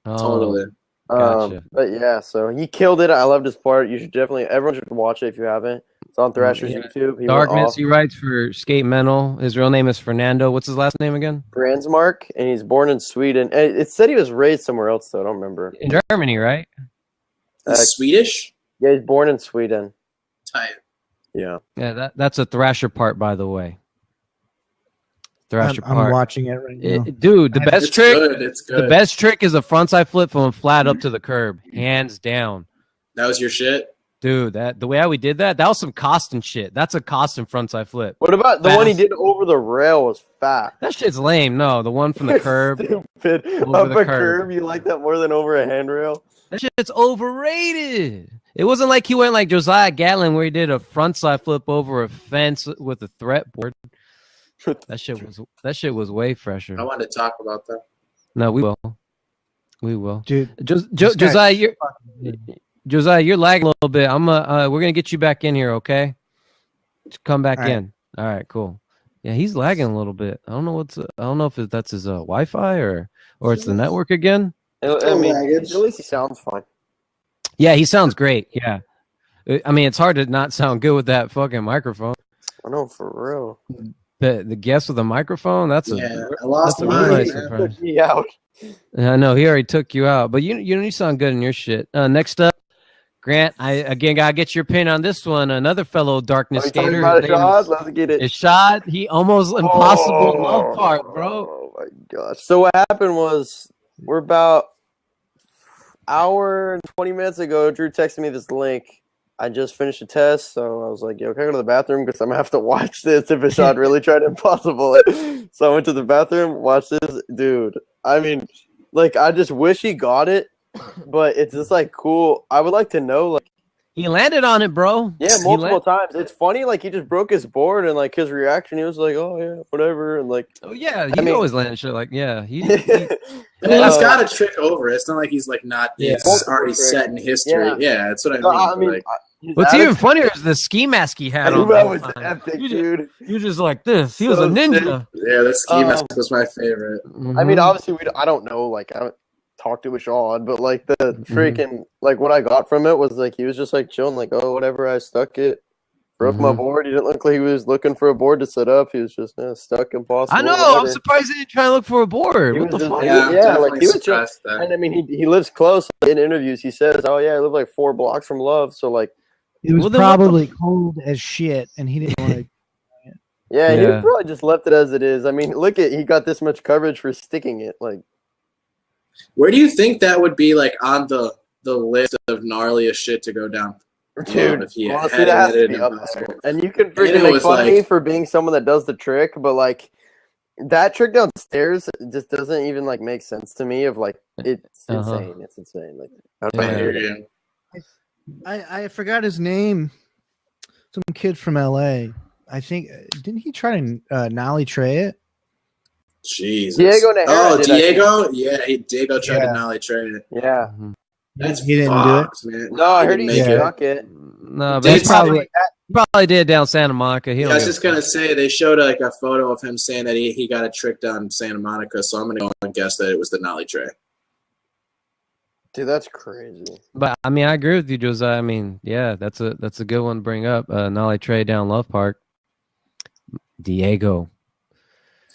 Totally. Gotcha. But yeah, so he killed it. I loved his part. You should everyone should watch it if you haven't. It's on Thrasher's YouTube. Darkness, he writes for Skate Mental. His real name is Fernando. What's his last name again? Brandsmark, and he's born in Sweden. It said he was raised somewhere else, though. I don't remember. In Germany, right? Swedish? Yeah, he's born in Sweden. Tight. Yeah. Yeah, that's a Thrasher part, by the way. Thrasher part. I'm watching it right now. Dude, the best trick. It's good. The best trick is a frontside flip from flat up to the curb, hands down. That was your shit? Dude, the way how we did that was some Koston shit. That's a Koston frontside flip. What about the one he did over the rail was fat. That shit's lame. No, the one from the curb. Stupid. Up a curb, you like that more than over a handrail? That shit's overrated. It wasn't like he went like Josiah Gatlyn where he did a frontside flip over a fence with a threat board. That shit was way fresher. I wanted to talk about that. No, we will. Dude, Josiah, you're lagging a little bit. We're gonna get you back in here, okay? Just come back in. All right, cool. Yeah, he's lagging a little bit. I don't know if that's his Wi-Fi or it's the network again. I mean, at least he sounds fine. Yeah, he sounds great. Yeah, I mean, it's hard to not sound good with that fucking microphone. I know, for real. The guest with a microphone. I lost mine. Took me out. I know he already took you out, but you sound good in your shit. Next up, Grant. I again gotta get your opinion on this one. Another fellow darkness skater. Let's get it. Ishad. He almost impossible love park, bro. Oh my gosh. So what happened was we're about hour and 20 minutes ago. Drew texted me this link. I just finished a test, so I was like, yo, can I go to the bathroom? Because I'm going to have to watch this if Ishad really tried to impossible it. So I went to the bathroom, watched this. Dude, I mean, like, I just wish he got it, but it's just, like, cool. I would like to know, like. He landed on it, bro. Yeah, multiple times. It's funny, like, he just broke his board, and, like, his reaction, he was like, oh, yeah, whatever, and, like. Oh, yeah, he always landed shit like, yeah. He's got a trick over it. It's not like he's, like, not, it's already set in history. Yeah, that's what I mean. Like, what's even funnier is the ski mask he had on. That was epic, dude. You just like this. He was a ninja. Yeah, the ski mask was my favorite. I mean, obviously, I don't know, like, I don't talk to Ishad, but, like, the freaking, like, what I got from it was, like, he was just, like, chilling, like, oh, whatever, I stuck it. Broke my board. He didn't look like he was looking for a board to set up. He was just stuck impossible. I know. Whatever. I'm surprised he didn't try to look for a board. What the fuck? Yeah, like he was just. And I mean, he lives close. In interviews, he says, "Oh yeah, I live like 4 blocks from Love." So like, it was probably cold as shit, and he didn't want to. Yeah, he probably just left it as it is. I mean, look at he got this much coverage for sticking it. Like, where do you think that would be like on the list of gnarliest shit to go down? Dude, if he honestly, that has to be up there. And you can freaking make fun of me for being someone that does the trick, but like that trick downstairs just doesn't even like make sense to me. Of like, it's insane. It's insane. Like, I forgot his name. Some kid from LA. I think didn't he try to nollie tray it? Jesus. Diego Nahara. Oh, Diego? Yeah, Diego tried to nollie tray it. Yeah. That's he didn't do it. Man. No, I heard he stuck it. No, but he probably did down Santa Monica. I was just gonna say they showed like a photo of him saying that he got a trick down Santa Monica, so I'm gonna go and guess that it was the nollie tray. Dude, that's crazy. But I mean, I agree with you, Josiah. I mean, yeah, that's a good one to bring up. Nollie tray down Love Park. Diego.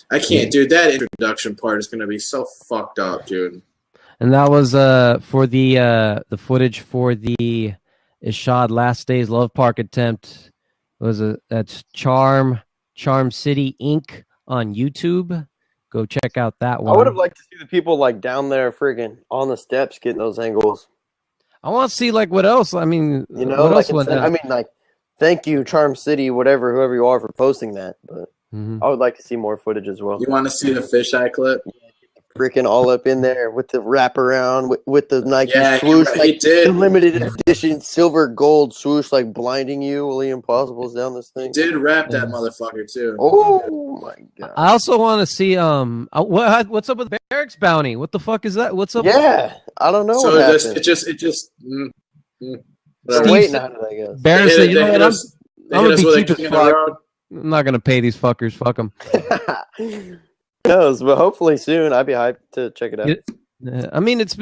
I can't, dude. That introduction part is gonna be so fucked up, dude. And that was for the footage for the Ishad Last Days Love Park attempt. That's Charm City Inc. on YouTube. Go check out that one. I would have liked to see the people like down there friggin' on the steps getting those angles. I want to see like what else. I mean, you know, what like else I mean, like, thank you, Charm City, whoever you are for posting that. But I would like to see more footage as well. You want to see the fisheye clip? Freaking all up in there with the wraparound with the Nike swoosh, he did. The limited edition silver gold swoosh, like blinding you while the impossible's down this thing. He did wrap that motherfucker too. Oh my god! I also want to see what's up with Barracks Bounty? What the fuck is that? What's up? Yeah, I don't know. So it just. Waiting on it, I guess. Barracks, you know what? I'm gonna be cheap as fuck. I'm not gonna pay these fuckers. Fuck them. Knows, but hopefully soon. I'd be hyped to check it out. I mean, it's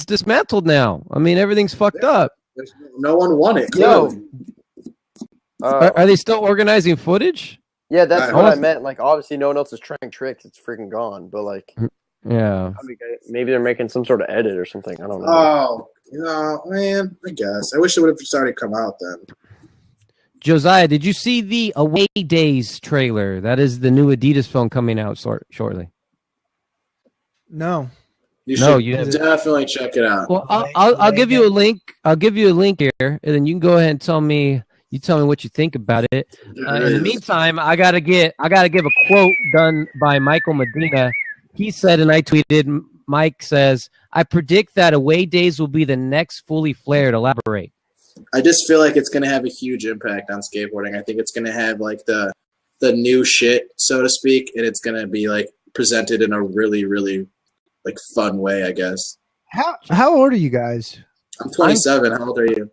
dismantled now. I mean, everything's fucked up. No one won it. Clearly. Are they still organizing footage? Yeah, that's what I meant. Like, obviously, no one else is trying tricks. It's freaking gone. But like, yeah, maybe they're making some sort of edit or something. I don't know. Oh, man, I guess I wish it would have started to come out then. Josiah, did you see the Away Days trailer? That is the new Adidas film coming out shortly. No. You should definitely check it out. Well, I'll give you a link. I'll give you a link here, and then you can go ahead and tell me what you think about it. In the meantime, I gotta give a quote done by Michael Medina. He said, and I tweeted. Mike says, "I predict that away days will be the next fully flared." Elaborate. I just feel like it's gonna have a huge impact on skateboarding. I think it's gonna have like the new shit, so to speak, and it's gonna be like presented in a really, really like fun way, I guess. How old are you guys? I'm 27. How old are you?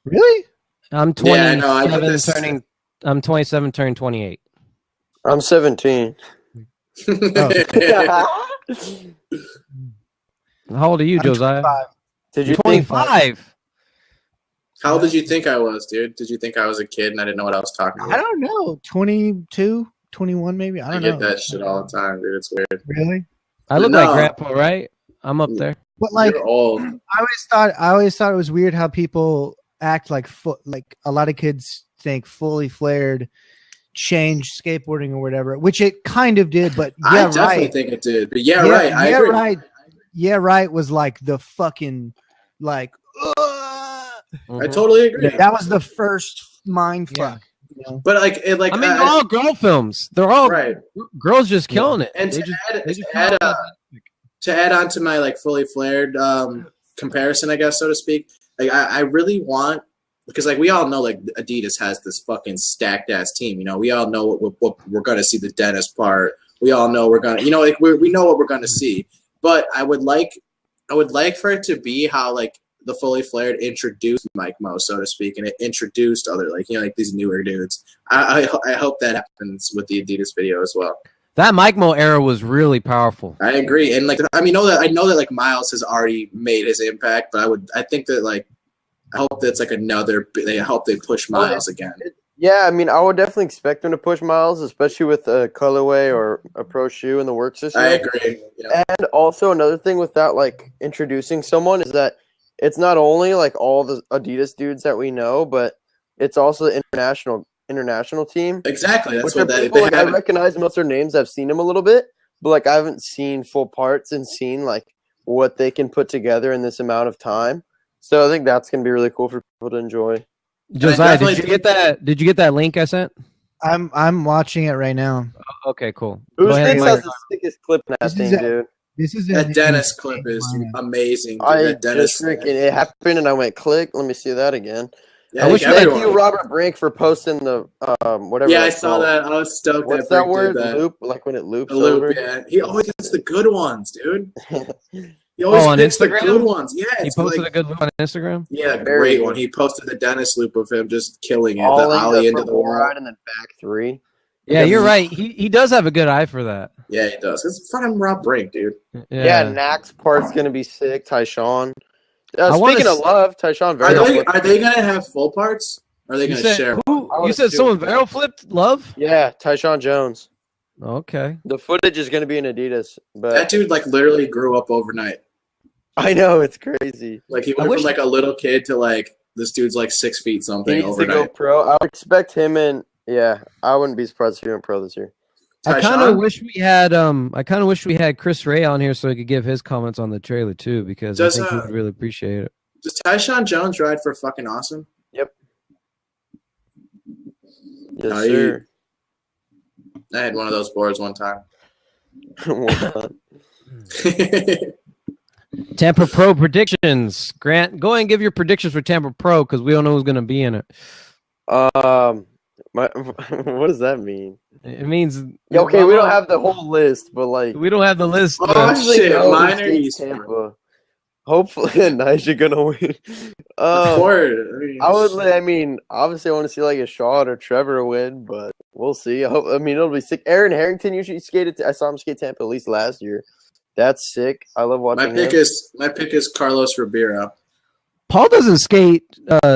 Really? I'm 27. Yeah, I'm 27, turning 28. I'm 17. How old are you, Josiah? 25. Did you 25? How old did you think I was, dude? Did you think I was a kid and I didn't know what I was talking about? I don't know. 22, 21 maybe. I don't know. I get that shit all the time, dude. It's weird. Really? I look like Grandpa, right? I'm up there. But like, you're old. I always thought it was weird how people act like a lot of kids think fully flared changed skateboarding or whatever, which it kind of did. But yeah, I definitely think it did. But right. I agree. Right. Yeah, right. Was like the fucking like. I totally agree. That was the first mind fuck. You know? But like, I mean, they're all girl films. They're all girls just killing it. And to add on to my like fully flared comparison, I guess, so to speak, like I really want, because like we all know like Adidas has this fucking stacked ass team. You know, we all know what we're gonna see, the Dennis part. We all know we're gonna, you know, like we know what we're gonna see. But I would like for it to be how like the fully flared introduced Mike Mo, so to speak, and it introduced other like, you know, like these newer dudes. I hope that happens with the Adidas video as well. That Mike Mo era was really powerful. I agree, and like I mean, I know that like Miles has already made his impact, but I think that like I hope that's like another. I hope they push Miles again. Yeah, I mean, I would definitely expect them to push Miles, especially with a colorway or a pro shoe in the works this year. I agree. Yeah. And also another thing with that, like introducing someone, is that it's not only like all the Adidas dudes that we know, but it's also the international team. Exactly. That's what people, like, I recognize most of their names. I've seen them a little bit, but like I haven't seen full parts and seen like what they can put together in this amount of time. So I think that's gonna be really cool for people to enjoy. Josiah, did you get that? Did you get that link I sent? I'm watching it right now. Okay, cool. Who thinks has the sickest clip in that thing, dude? That Dennis clip is amazing. Dude. It happened and I went click. Let me see that again. Yeah, I wish thank you, Robert Brink, for posting the whatever. Yeah, I saw that. I was stoked. What's that word? Loop, like when it loops over. Yeah, he always gets the good ones, dude. He always picks the good ones. Yeah, he posted a good loop on Instagram. Yeah, great one. He posted the Dennis loop of him just killing it, the ollie into the wall, and then back three. Yeah, you're right. He does have a good eye for that. Yeah, he does. It's from Rob Brink, dude. Yeah, Nack's part's gonna be sick. Tyshawn. Speaking of love, Tyshawn. Are they gonna have full parts? Or are they gonna share? You said someone barrel flipped Love? Yeah, Tyshawn Jones. Okay. The footage is gonna be in Adidas, but that dude like literally grew up overnight. I know, it's crazy. Like he went from like a little kid to like this dude's like 6 feet something overnight. To go pro. I would expect him and I wouldn't be surprised if he went pro this year. I kind of wish we had Chris Ray on here so he could give his comments on the trailer too, because I think he would really appreciate it. Does Tyshawn Jones ride for fucking awesome? Yep. Yes, sir. I had one of those boards one time. Tampa Pro predictions. Grant, go ahead and give your predictions for Tampa Pro because we don't know who's going to be in it. What does that mean? It means okay. We don't have the whole list, but like we don't have the list. Oh shit! Mine are East Tampa. Hopefully, Nice you're gonna win. I mean, obviously, I want to see like a Shaw or Trevor win, but we'll see. I mean, it'll be sick. Aaron Harrington usually skated. I saw him skate Tampa at least last year. That's sick. I love watching. My pick is Carlos Ribeiro. Paul doesn't skate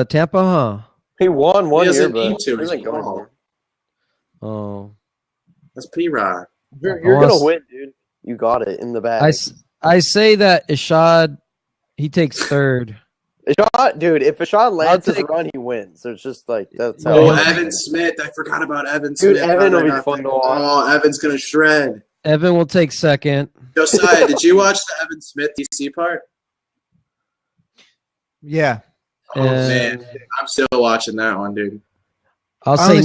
Tampa, huh? He won one year, but he isn't going there. Oh, that's P-Rod. You're gonna win, dude. You got it in the bag. I say that Ishad, he takes third. Ishad, dude. If Ishad lands his run, he wins. So it's just like that's how. Oh, Evan Smith. I forgot about Evan Smith. Dude, Evan will be fun to watch. Oh, Evan's gonna shred. Evan will take second. Josiah, did you watch the Evan Smith DC part? Yeah. Oh man, I'm still watching that one, dude. I'll say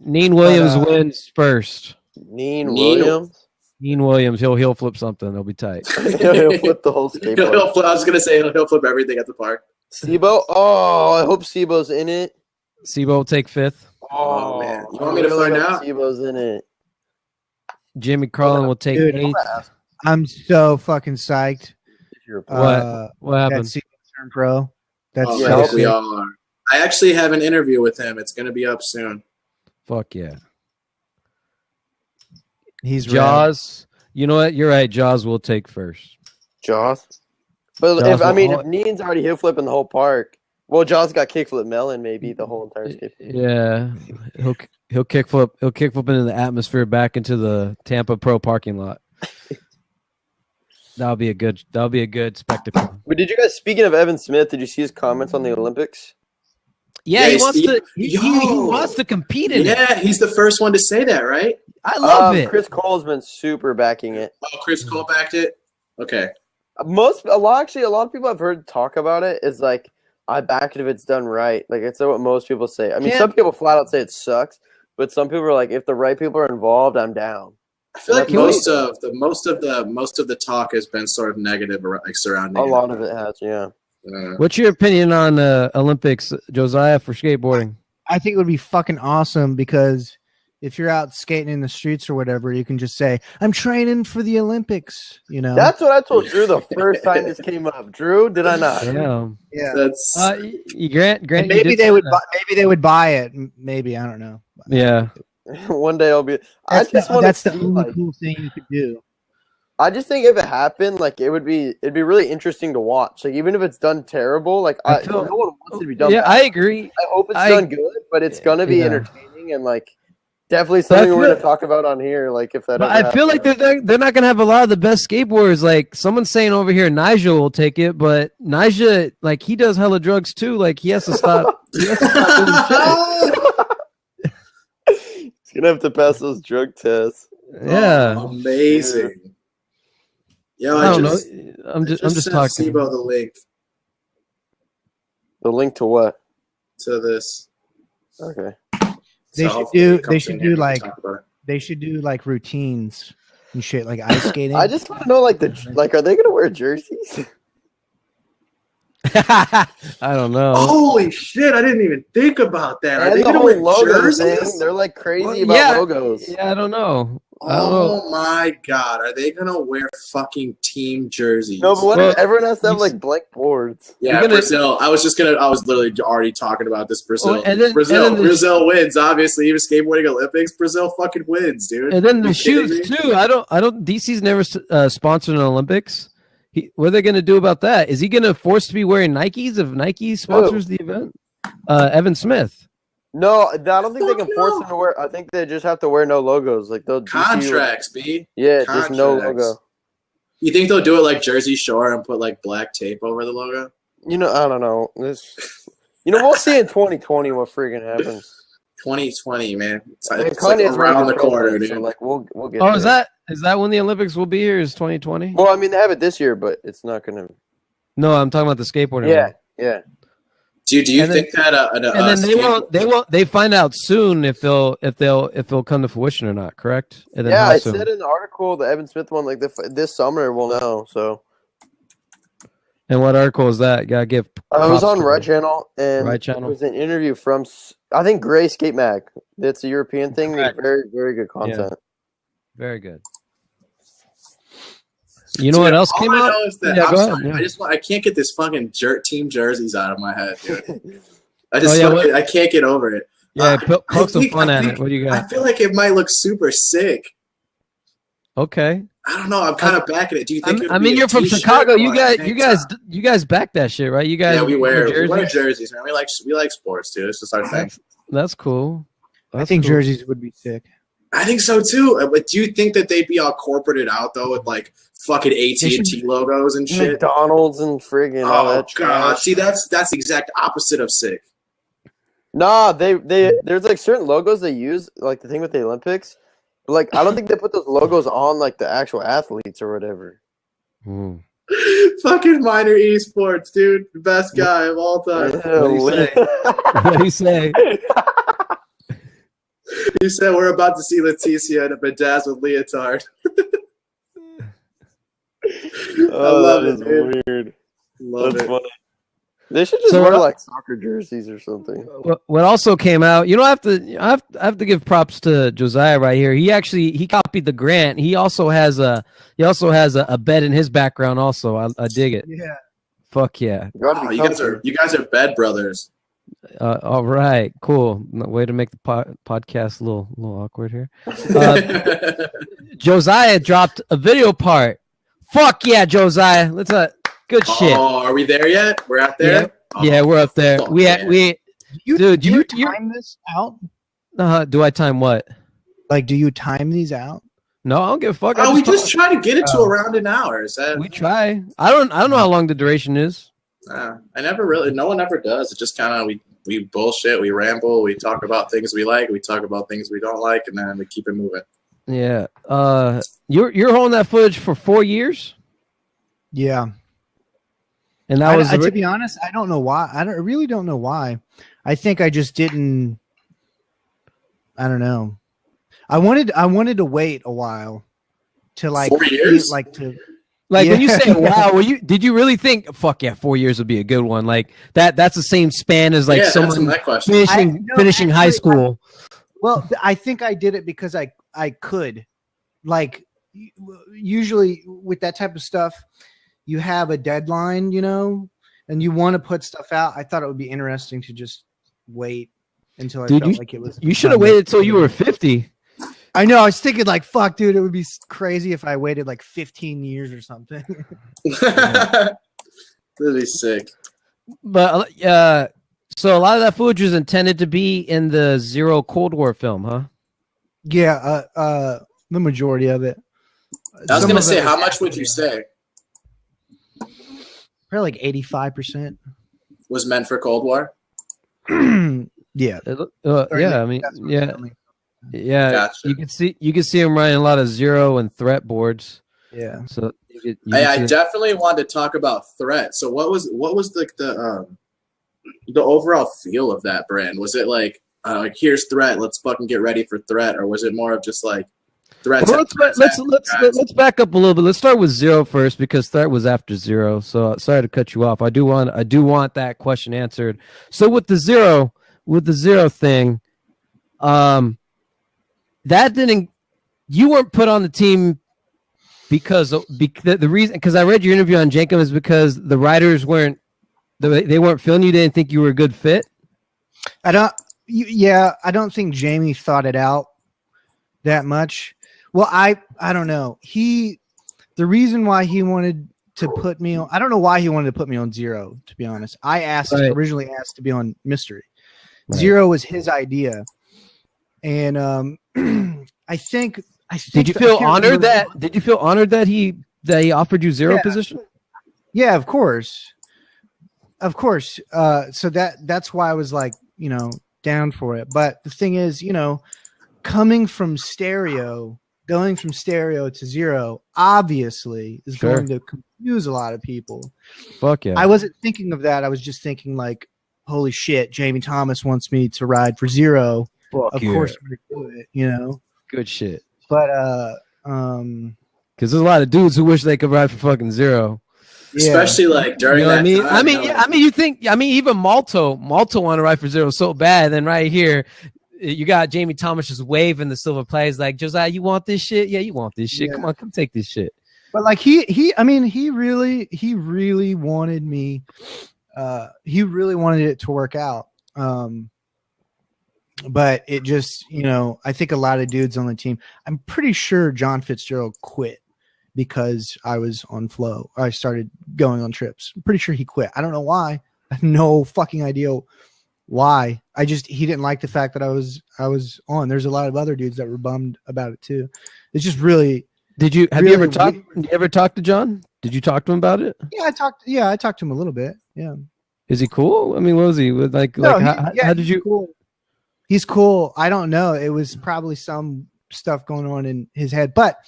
Neen Williams wins first. Neen Williams. Neen Williams, he'll flip something. It'll be tight. He'll flip the whole skateboard. I was gonna say he'll flip everything at the park. Sibo? Oh, I hope Sibo's in it. Sibo will take fifth. Oh man, you want me to find out? Sibo's in it. Jimmy Carlin will take eighth. I'm so fucking psyched. What happened? That's Turn Pro. That's I think we all are. I actually have an interview with him. It's gonna be up soon. Fuck yeah. He's Jaws. Red. You know what? You're right. Jaws will take first. Jaws. But Jaws if Neen's already heel flipping the whole park, well, Jaws got kickflip melon maybe the whole entire skate. Yeah, he'll kickflip. He'll kickflip into the atmosphere back into the Tampa Pro parking lot. That'll be a good spectacle. But did you guys, speaking of Evan Smith, did you see his comments on the Olympics? Yeah, he wants to compete in it. Yeah, he's the first one to say that, right? I love it. Chris Cole's been super backing it. Oh, Chris Cole backed it? Okay. A lot of people I've heard talk about it is like, I back it if it's done right. Like, it's what most people say. I mean, some people flat out say it sucks, but some people are like, if the right people are involved, I'm down. I feel like most of the talk has been sort of negative, like surrounding. A lot of it has, yeah. What's your opinion on Olympics, Josiah, for skateboarding? I think it would be fucking awesome because if you're out skating in the streets or whatever, you can just say, "I'm training for the Olympics." You know. That's what I told Drew the first time this came up. Drew, did I not? Yeah. That's Grant. Maybe they would buy it. Maybe, I don't know. Yeah. One day I'll be. That's the only cool thing you could do. I just think if it happened, like it'd be really interesting to watch. Like even if it's done terrible, like no one wants it to be done. Yeah, bad. I agree. I hope it's done good, but it's gonna be entertaining and like definitely something we're gonna talk about on here. Like if that. I feel like they're not gonna have a lot of the best skateboarders. Like someone's saying over here, Nigel will take it, but Nigel, like he does hella drugs too. Like he has to stop. He has to stop doing shit. He's gonna have to pass those drug tests. Yeah, amazing. Yeah, I don't know. I'm just talking. Sibo the link. The link to what? To this. Okay. They should do like routines and shit, like ice skating. I just want to know, are they gonna wear jerseys? I don't know. Holy shit! I didn't even think about that. Are and they the gonna wear jerseys? Thing, they're like crazy about logos. Yeah, I don't know. Oh my god, are they gonna wear fucking team jerseys? No, but everyone has to have like blank boards. Yeah, Brazil. I was literally already talking about this. Brazil. Brazil wins. Obviously, even skateboarding Olympics, Brazil fucking wins, dude. And then the shoes too. I don't. DC's never sponsored an Olympics. What are they going to do about that? Is he going to force to be wearing Nikes if Nike sponsors the event? Evan Smith. No, I don't think they can force them to wear. I think they just have to wear no logos. Like they'll contracts, B. Yeah, contracts. Just no logo. You think they'll do it like Jersey Shore and put like black tape over the logo? I don't know. We'll see in 2020 what freaking happens. 2020, man. It's like around the corner, dude. So like we'll get. Oh, there. Is that when the Olympics will be here? Is 2020? Well, I mean they have it this year, but it's not gonna. No, I'm talking about the skateboarding. Yeah. Do you think that? And then they find out soon if they'll come to fruition or not. Correct? And then I said in the article the Evan Smith one, like this summer we'll know. So. And what article is that? Gotta give. I was on Right Channel, and it was an interview from I think Gray Skate Mag. It's a European thing. Very very good content. Yeah. Very good. You know what else came out? I can't get this fucking team jerseys out of my head, dude. I can't get over it. Yeah, poke some fun at it. What do you got? I feel like it might look super sick. Okay. I don't know. I'm kind of backing it. Do you think? You're from Chicago. You guys back that shit, right? You guys. Yeah, we wear jerseys, man. We like sports, dude. It's just our thing. That's cool. I think jerseys would be sick. I think so too. But do you think that they'd be all corporated out though with like fucking AT&T logos and shit? McDonald's and friggin' all that. Oh god! See, that's the exact opposite of sick. Nah, there's like certain logos they use, like the thing with the Olympics. But, like, I don't think they put those logos on like the actual athletes or whatever. Fucking minor esports, dude. The best guy of all time. What do you say? He said we're about to see Leticia in a bedazzled leotard. I love it, dude. Weird. That's funny. They should just wear like soccer jerseys or something. What also came out, I have to give props to Josiah right here. He copied the Grant. He also has a bed in his background. Also, I dig it. Yeah. Fuck yeah. Wow, you guys are bed brothers. All right, cool. Way to make the podcast a little awkward here. Josiah dropped a video part. Fuck yeah, Josiah. Let's good shit. Oh, are we there yet? We're out there. Yeah, we're up there. Do you time this out? Do I time what? Like, do you time these out? No, I don't give a fuck. We just try to get it to around an hour. We try. I don't know how long the duration is. I never really. No one ever does. It just kind of we bullshit. We ramble. We talk about things we like. We talk about things we don't like, and then we keep it moving. Yeah. You're holding that footage for 4 years. Yeah. And that was to be honest, I don't know why. I really don't know why. I think I just didn't. I don't know. I wanted to wait a while to 4 years, when you say wow, did you really think fuck yeah 4 years would be a good one? Like that's the same span as like someone finishing high school. Well, I think I did it because I could. Like usually with that type of stuff, you have a deadline, and you want to put stuff out. I thought it would be interesting to just wait until I felt like it was. You should have waited till you were 50. I know. I was thinking like, fuck, dude, it would be crazy if I waited like 15 years or something. That'd be sick. But so a lot of that footage was intended to be in the Zero Cold War film, huh? Yeah, the majority of it. I was going to say, how much would you say? Probably like 85%. Was meant for Cold War? Yeah. Yeah, I mean, yeah. Yeah, gotcha. You can see him writing a lot of Zero and Threat boards. Yeah. So I definitely wanted to talk about Threat. So what was the overall feel of that brand? Was it like here's Threat, let's fucking get ready for Threat, or was it more of just like Threat? Well, let's back up a little bit. Let's start with Zero first because Threat was after Zero. So sorry to cut you off. I do want that question answered. So with the Zero thing, you weren't put on the team because the reason, because I read your interview on Jankum, is because the writers weren't feeling you. They didn't think you were a good fit. I don't think Jamie thought it out that much. Well, I don't know. The reason why he wanted to put me on, I don't know why he wanted to put me on Zero, to be honest. I originally asked to be on Mystery. Right. Zero was his idea. And I think did you feel honored that he offered you Zero position? Yeah, of course. So that's why I was like, down for it. But the thing is, going from stereo to Zero obviously is going to confuse a lot of people. Fuck yeah. I wasn't thinking of that. I was just thinking like, holy shit, Jamie Thomas wants me to ride for Zero. Of course we're gonna do it, Good shit. But because there's a lot of dudes who wish they could ride for fucking Zero. Especially like during that time. Even Malto want to ride for Zero so bad. Then right here, you got Jamie Thomas just waving the silver plays like, Josiah, you want this shit? Yeah, you want this shit. Yeah. Come on, come take this shit. But like he really wanted me. He really wanted it to work out. But it just, I think a lot of dudes on the team, I'm pretty sure John Fitzgerald quit because I was on Flow. I started going on trips. I'm pretty sure he quit. I don't know why. I have no fucking idea why. He didn't like the fact that I was on. There's a lot of other dudes that were bummed about it too. It's just really. Have you ever talked to John? Did you talk to him about it? Yeah, I talked to him a little bit. Yeah. Is he cool? I mean, what was he like? How did you? Cool. He's cool. I don't know. It was probably some stuff going on in his head. But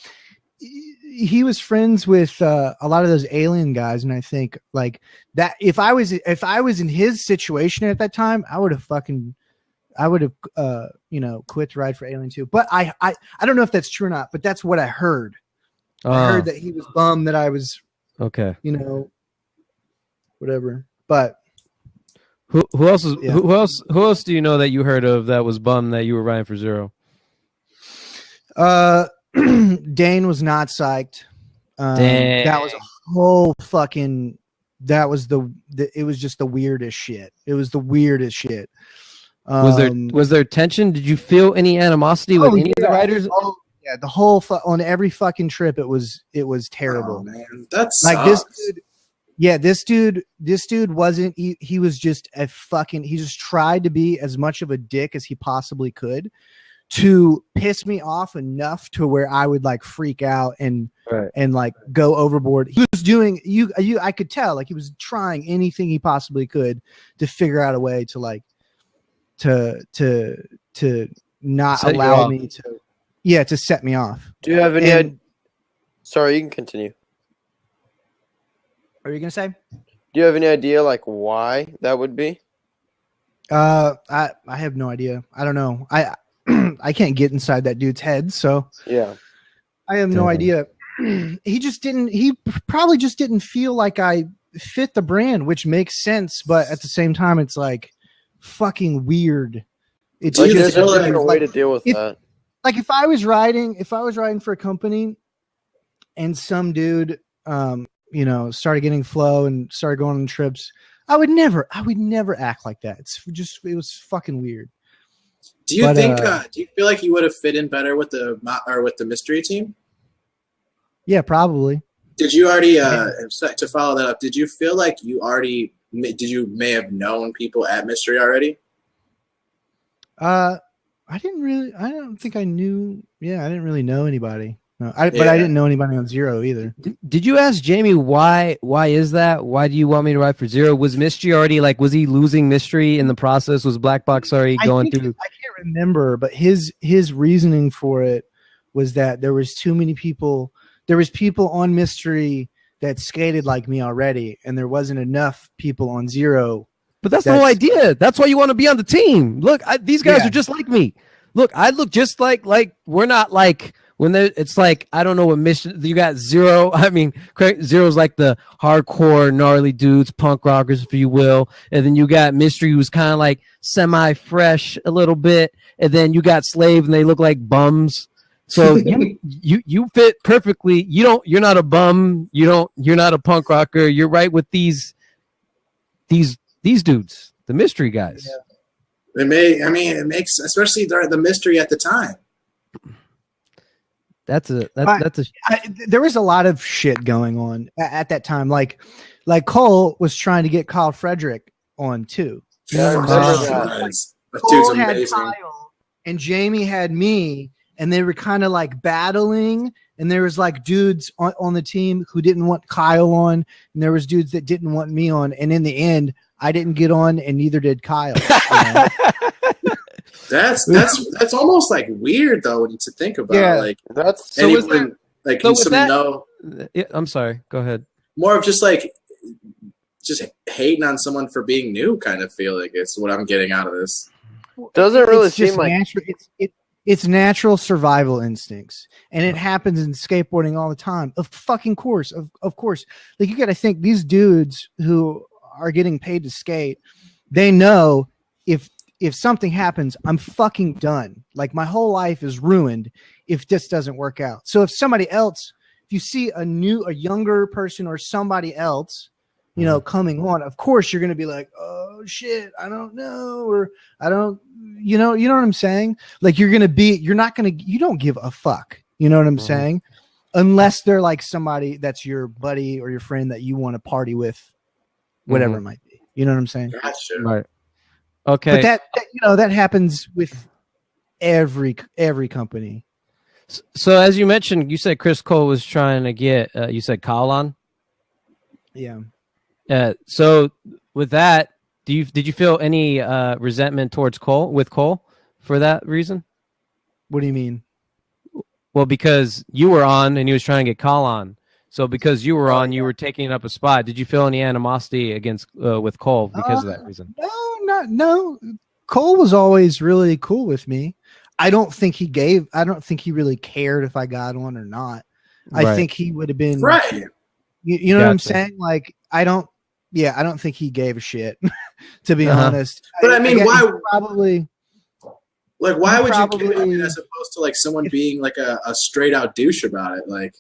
he was friends with a lot of those alien guys, and I think like that if I was in his situation at that time, I would have quit to ride for Alien 2. But I don't know if that's true or not, but that's what I heard. I heard that he was bummed that I was whatever. But who else do you know that you heard of that was bummed that you were riding for Zero? Dane was not psyched. That was a whole fucking. That was it was just the weirdest shit. It was the weirdest shit. Was there tension? Did you feel any animosity with any of the riders? Oh, yeah, the whole on every fucking trip, it was terrible. Oh, man, that's like this dude. Yeah, this dude wasn't. He was just a fucking. He just tried to be as much of a dick as he possibly could to piss me off enough to where I would like freak out and like go overboard. He was doing I could tell like he was trying anything he possibly could to figure out a way to like to not allow me to set me off. Do you have any? Sorry, you can continue. What are you gonna say? Do you have any idea like why that would be? I have no idea. I don't know. I can't get inside that dude's head, so yeah, I have no idea. He probably just didn't feel like I fit the brand, which makes sense, but at the same time, it's like fucking weird. It's like, just there's a different way to deal with that. Like if I was riding for a company and some dude started getting flow and started going on trips, I would never act like that. It was fucking weird. Do you think? Do you feel like you would have fit in better with the mystery team? Yeah, probably. Did you already to follow that up? Did you feel like you may have known people at mystery already? I don't think I knew. Yeah, I didn't really know anybody. No, but I didn't know anybody on Zero either. Did you ask Jamie why is that? Why do you want me to ride for Zero? Was Mystery already like, was he losing Mystery in the process? Was Black Box already going through? I can't remember, but his reasoning for it was that there was too many people. There was people on Mystery that skated like me already, and there wasn't enough people on Zero. But that's the whole idea. That's why you want to be on the team. Look, these guys are just like me. Look, I look just like we're not like. When it's like, I don't know what mission you got. Zero. I mean, Zero's like the hardcore gnarly dudes, punk rockers, if you will. And then you got Mystery, who's kind of like semi-fresh a little bit. And then you got Slave, and they look like bums. So you fit perfectly. You're not a bum. You're not a punk rocker. You're right with these dudes, the Mystery guys. Yeah. It makes, especially during the Mystery at the time. There was a lot of shit going on at that time. Like Cole was trying to get Kyle Frederick on too. Cole had Kyle and Jamie had me, and they were kind of like battling. And there was like dudes on the team who didn't want Kyle on, and there was dudes that didn't want me on. And in the end, I didn't get on, and neither did Kyle. That's almost like weird though when you to think about like that's so anyone like so some know. I'm sorry. Go ahead. More of just hating on someone for being new kind of feeling. It's what I'm getting out of this. Doesn't really seem like it's natural survival instincts, and it happens in skateboarding all the time. Of course. Like you got to think these dudes who are getting paid to skate, they know if something happens, I'm fucking done. Like my whole life is ruined if this doesn't work out. So if you see a younger person or somebody else, coming on, of course you're going to be like, oh shit, I don't know. Or I don't, you know what I'm saying? Like you don't give a fuck. You know what I'm saying? Unless they're like somebody that's your buddy or your friend that you want to party with, whatever it might be. You know what I'm saying? Gotcha. Right. Okay, but that happens with every company. So as you mentioned, you said Chris Cole was trying to get you said Kyle on. Yeah. So with that, did you feel any resentment towards Cole for that reason? What do you mean? Well, because you were on and he was trying to get Call on. So because you were on, you were taking up a spot. Did you feel any animosity against with Cole because of that reason? No. Cole was always really cool with me. I don't think he really cared if I got on or not. Right. I think he would have been right. You know what I'm saying? Like, I don't think he gave a shit, to be honest. But I mean, why probably like why would you care? I mean, as opposed to like someone being like a straight out douche about it, like.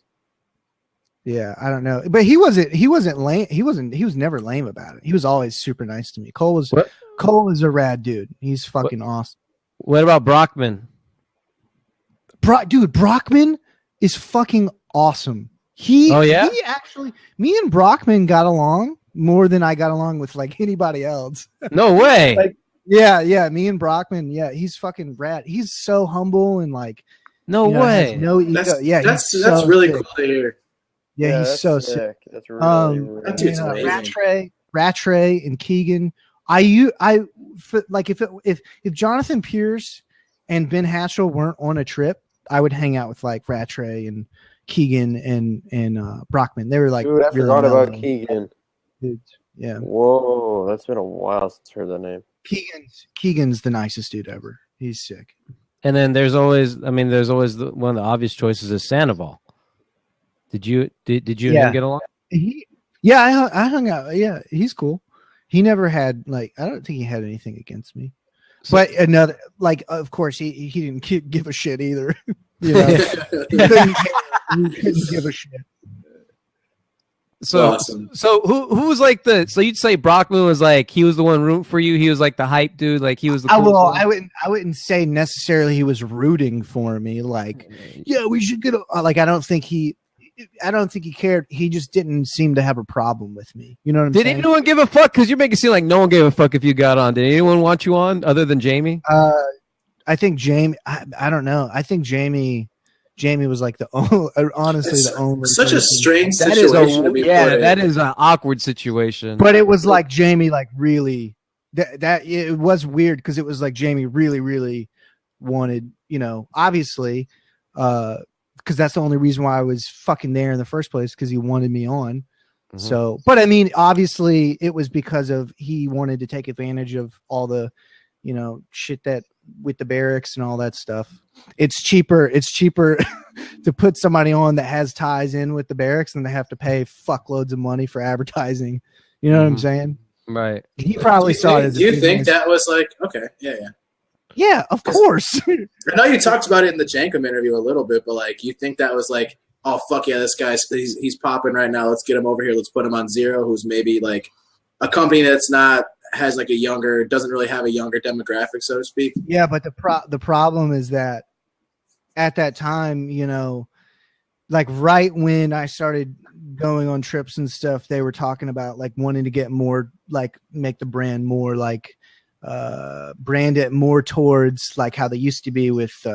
Yeah, I don't know, but he wasn't lame. He was never lame about it. He was always super nice to me. Cole was a rad dude. He's fucking awesome. What about Brockman? Dude, Brockman is fucking awesome. He actually, me and Brockman got along more than I got along with like anybody else. No way. Like, yeah, me and Brockman, he's fucking rad. He's so humble and like, no way. No ego. That's really cool to hear. Yeah, he's so sick. That's really that dude's amazing. Rattray and Keegan. If Jonathan Pierce and Ben Hatchell weren't on a trip, I would hang out with like Rattray and Keegan and Brockman. They were like, dude, I forgot about Keegan. Dude, yeah. Whoa, that's been a while since I heard that name. Keegan's the nicest dude ever. He's sick. And then there's always one of the obvious choices is Sandoval. Did you and him get along? I hung out. Yeah, he's cool. He never had I don't think he had anything against me. But another, of course, he didn't give a shit either. You know, he couldn't give a shit. So awesome. So who was like so you'd say Brockman was like he was the one rooting for you. He was like the hype dude. Like he was the. I wouldn't say necessarily he was rooting for me. Like, yeah, we should get. I don't think he cared. He just didn't seem to have a problem with me. You know what I'm saying? Did anyone give a fuck? Because you make it seem like no one gave a fuck if you got on. Did anyone want you on other than Jamie? I think Jamie. I don't know. I think Jamie was like the only. Honestly, the only. Such a strange situation to be put in. That is an awkward situation. But it was like Jamie, like really. That it was weird because it was like Jamie really, really wanted. You know, obviously. Because that's the only reason why I was fucking there in the first place, because he wanted me on. Mm-hmm. So, but I mean, obviously it was because of he wanted to take advantage of all the, shit that with the barracks and all that stuff. It's cheaper to put somebody on that has ties in with the barracks than they have to pay fuckloads of money for advertising. You know what I'm saying? Right. He probably saw it as. Do you think that was like, okay, yeah. Yeah, of course. I know you talked about it in the Jankum interview a little bit, but like, you think that was like, oh fuck yeah, this guy's he's popping right now. Let's get him over here. Let's put him on Zero, who's maybe like a company that's has like doesn't really have a younger demographic, so to speak. Yeah, but the problem is that at that time, like right when I started going on trips and stuff, they were talking about like wanting to get more, like make the brand more like. Brand it more towards like how they used to be with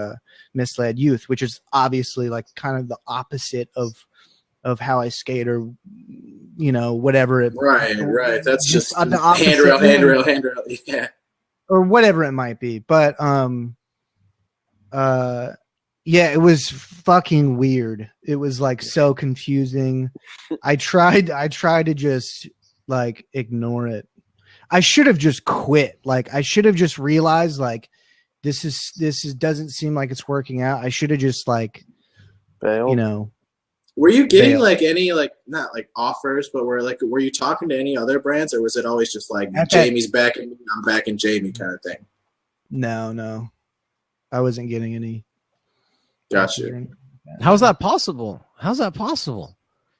Misled Youth, which is obviously like kind of the opposite of how I skate or whatever it right that's just handrail yeah, or whatever it might be. But yeah, it was fucking weird. It was like so confusing. I tried to just like ignore it. I should have just quit. Like I should have just realized like this doesn't seem like it's working out. I should have just like bailed. Were you getting like any like not like offers, but were you talking to any other brands, or was it always just like Jamie's back and I'm back and Jamie kind of thing? No. I wasn't getting any. Gotcha. How's that possible?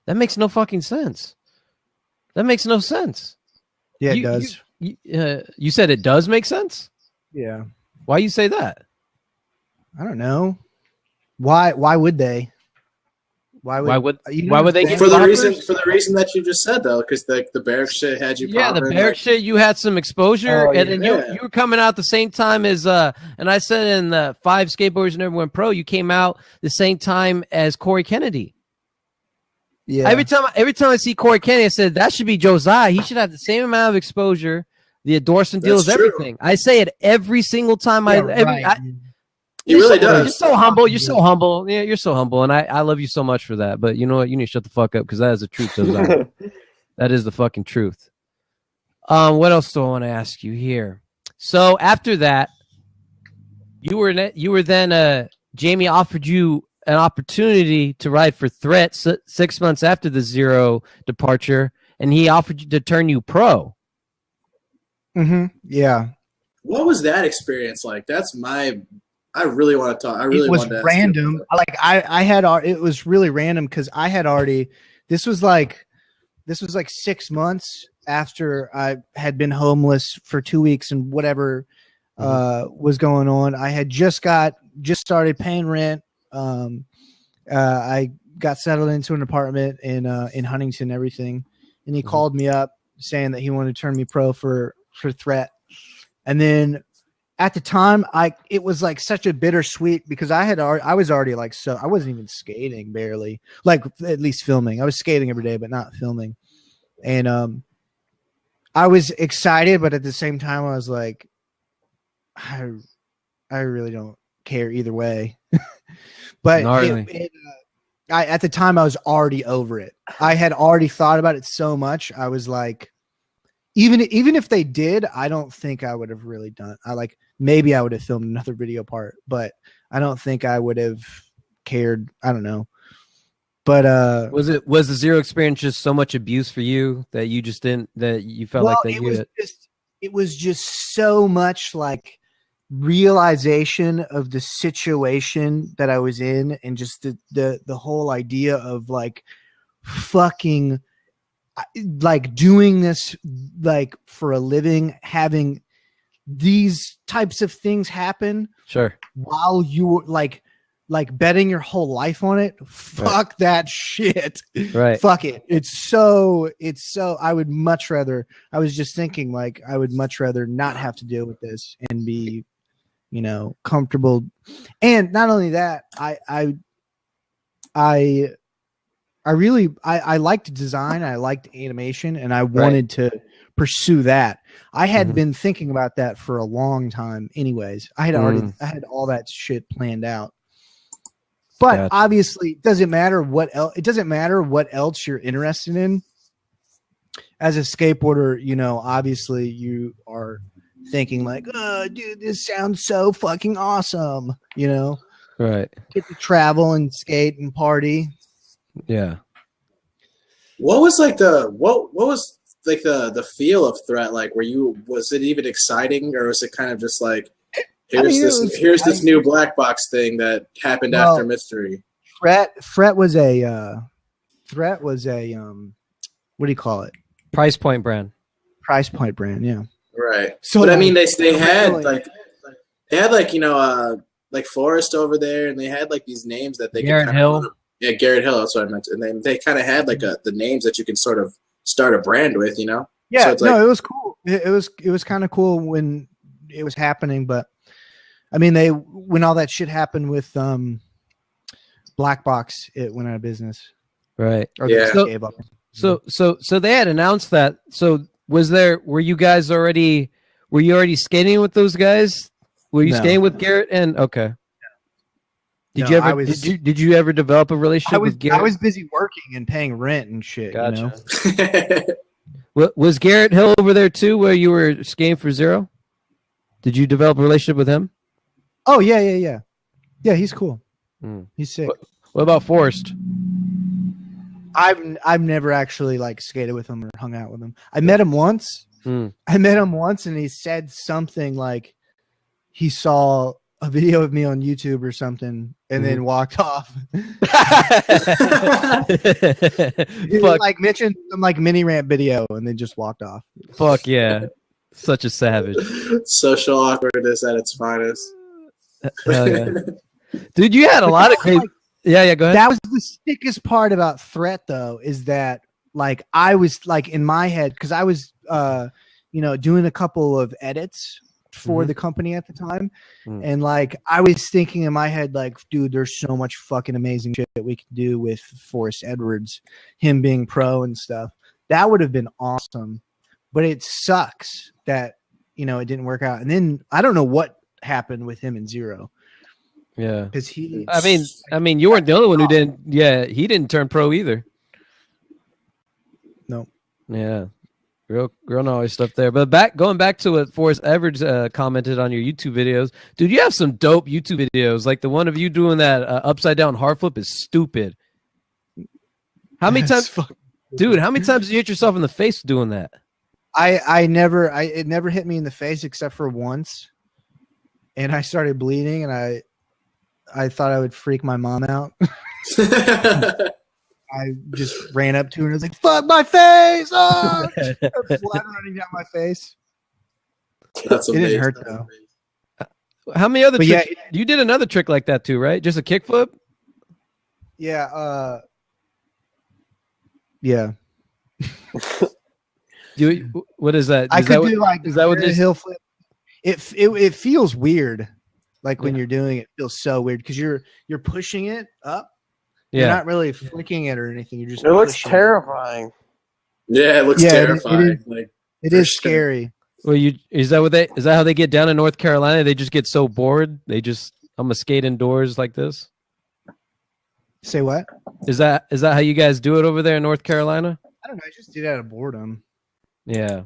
That makes no fucking sense. That makes no sense. Yeah, it does. You said it does make sense? Yeah. Why you say that? I don't know. Why would they? Why would they get for the reason that you just said though, because the barrack shit had you. Yeah, the barrack shit. You had some exposure, and then you were coming out the same time as and I said in the 5 skateboarders never went pro. You came out the same time as Corey Kennedy. Yeah. Every time I see Corey Kennedy, I said that should be Josiah. He should have the same amount of exposure, the endorsement deals, everything. I say it every single time. He really does. You're so humble. You're so humble. Yeah, you're so humble, and I love you so much for that. But you know what? You need to shut the fuck up because that is the truth. That is the fucking truth. What else do I want to ask you here? So after that, you were then Jamie offered you an opportunity to ride for Threat 6 months after the Zero departure, and he offered you to turn you pro. Mm-hmm. Yeah. What was that experience like? I really want to talk. It was random. It was really random because I had already. This was like 6 months after I had been homeless for 2 weeks and whatever was going on. I had just started paying rent. I got settled into an apartment in Huntington and everything, and he called me up saying that he wanted to turn me pro for Threat. And then at the time, it was like such a bittersweet because I was already like, so I wasn't even skating barely, like at least filming. I was skating every day, but not filming. And I was excited, but at the same time, I was like, I really don't care either way. But at the time, I was already over it. I had already thought about it so much. I was like, even if they did, I don't think I would have really done. Maybe I would have filmed another video part, but I don't think I would have cared. I don't know. But was the Zero experience just so much abuse for you that you just didn't, that you felt like that it was just so much like realization of the situation that I was in, and just the whole idea of like fucking like doing this like for a living, having these types of things happen while you were like betting your whole life on it. Fuck that shit. Fuck it. It's so I would much rather, I was just thinking like I would much rather not have to deal with this and be, comfortable. And not only that, I liked design, I liked animation, and I wanted to pursue that. I had been thinking about that for a long time anyways. I had all that shit planned out. But obviously it doesn't matter what else you're interested in. As a skateboarder, obviously you are thinking like, oh dude, this sounds so fucking awesome, Get to travel and skate and party. Yeah. What was like the feel of Threat like? Was it even exciting, or was it kind of just like, here's this new black box thing that happened after Mystery? Threat was a what do you call it? Price point brand, yeah. Right. So, but I mean, they had like Forrest over there, and they had like these names that they Garrett Hill. Yeah, Garrett Hill. That's what I meant. And they kind of had like the names that you can sort of start a brand with, Yeah. So it was cool. It was kind of cool when it was happening, but I mean, when all that shit happened with Black Box, it went out of business. Right. Or they gave up. So they had announced that. So were you already skating with those guys? Were you skating with Garrett? And okay. Did you ever develop a relationship with Garrett? I was busy working and paying rent and shit. Gotcha. Was Garrett Hill over there too, where you were skating for Zero? Did you develop a relationship with him? Oh yeah. Yeah, he's cool. He's sick. What about Forrest? I've never actually like skated with him or hung out with him. I met him once. And he said something like he saw a video of me on YouTube or something and then walked off. Like mentioned some like mini rant video and then just walked off. Fuck yeah. Such a savage. Social awkwardness at its finest. Hell yeah. Dude, you had a lot of great. Yeah, go ahead. That was the sickest part about Threat, though, is that like I was like in my head because I was doing a couple of edits for the company at the time, and like I was thinking in my head like, dude, there's so much fucking amazing shit that we could do with Forrest Edwards, him being pro and stuff. That would have been awesome, but it sucks that it didn't work out. And then I don't know what happened with him and Zero. Yeah. Because he. I mean, you weren't the only one who didn't. Yeah, he didn't turn pro either. No. Yeah. Real knowledge stuff there. But going back to what Forrest Everett commented on your YouTube videos, dude, you have some dope YouTube videos. Like the one of you doing that upside down hard flip is stupid. How many times, dude? How many times did you hit yourself in the face doing that? It never hit me in the face except for once, and I started bleeding, and I thought I would freak my mom out. I just ran up to her and I was like, "Fuck my face!" Oh! Blood running down my face. That's amazing. It didn't hurt though. How many other tricks? Yeah, you did another trick like that too, right? Just a kickflip? Yeah. Yeah. What is that? I could do like is that what this hill flip? It feels weird, like when you're doing it. It feels so weird because you're pushing it up. Yeah. You're not really flicking it or anything. You're just. It looks terrifying. Yeah, it looks terrifying. It is scary. Well, is that how they get down in North Carolina? They just get so bored. I'm gonna skate indoors like this. Say what? Is that how you guys do it over there in North Carolina? I don't know. I just did it out of boredom. Yeah,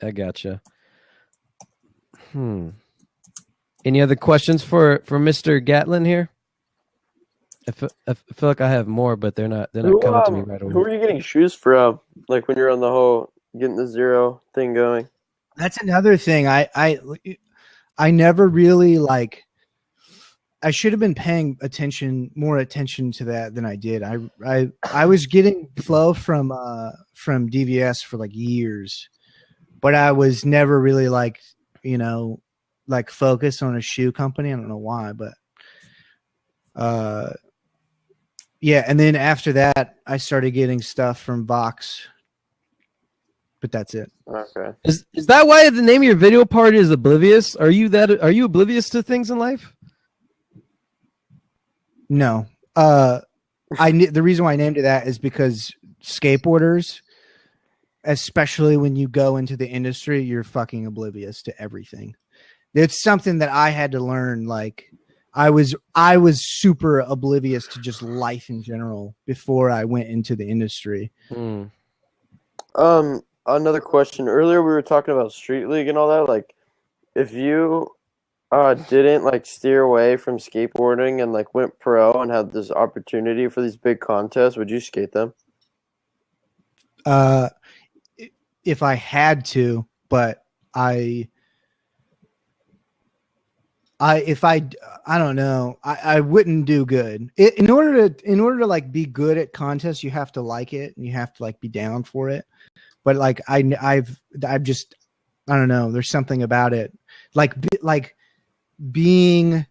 I gotcha. Any other questions for Mr. Gatlyn here? I feel like I have more, but they're not coming to me right away. Who are you getting shoes from? Like when you're on the whole getting the zero thing going? That's another thing. I never really like. I should have been paying more attention to that than I did. I was getting flow from DVS for like years, but I was never really like focused on a shoe company. I don't know why, but yeah. And then after that, I started getting stuff from Vox, but that's it. Okay. Is that why the name of your video part is Oblivious? Are you oblivious to things in life? No. The reason why I named it that is because skateboarders, especially when you go into the industry, you're fucking oblivious to everything. It's something that I had to learn. Like I was super oblivious to just life in general before I went into the industry. Another question. Earlier we were talking about Street League and all that. Like, if you didn't like steer away from skateboarding and like went pro and had this opportunity for these big contests, would you skate them? If I had to, but I don't know. I wouldn't do good. In order to like be good at contests, you have to like it and you have to like be down for it. But like I've just, I don't know. There's something about it, like being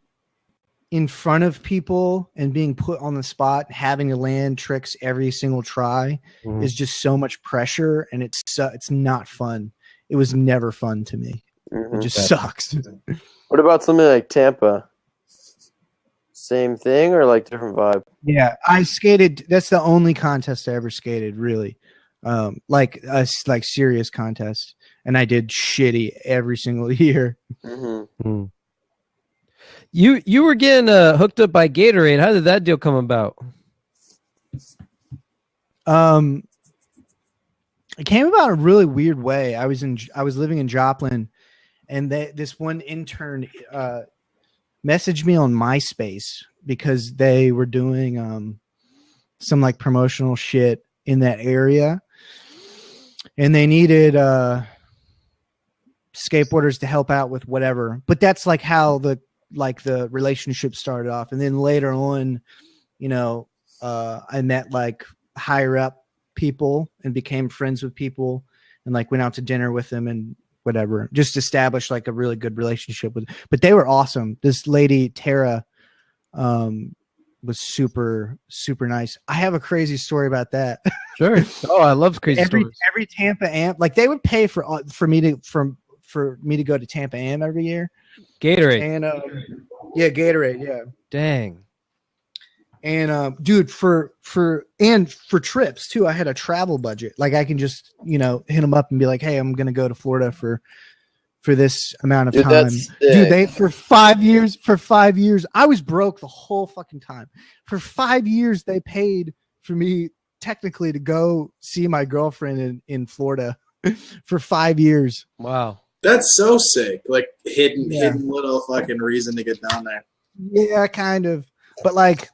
in front of people and being put on the spot, having to land tricks every single try is just so much pressure, and it's not fun. It was never fun to me. It just sucks. What about something like Tampa? Same thing or like different vibe? Yeah, I skated. That's the only contest I ever skated, really. Like serious contest, and I did shitty every single year. You were getting hooked up by Gatorade. How did that deal come about? It came about in a really weird way. I was living in Joplin, and this one intern messaged me on MySpace because they were doing some like promotional shit in that area, and they needed skateboarders to help out with whatever. But that's like how the relationship started off. And then later on, I met like higher up people and became friends with people and like went out to dinner with them and whatever, just established like a really good relationship but they were awesome. This lady, Tara, was super, super nice. I have a crazy story about that. Sure. Oh, I love crazy stories. Every Tampa Am, like they would pay for me to go to Tampa Am every year. Gatorade. And yeah, Gatorade, yeah. Dang. And dude, for trips too, I had a travel budget. Like I can just, hit them up and be like, hey, I'm gonna go to Florida for for this amount of time. Dude, they for 5 years, I was broke the whole fucking time. For 5 years, they paid for me technically to go see my girlfriend in Florida for 5 years. Wow. That's so sick. Like hidden little fucking reason to get down there. Yeah, kind of. But like,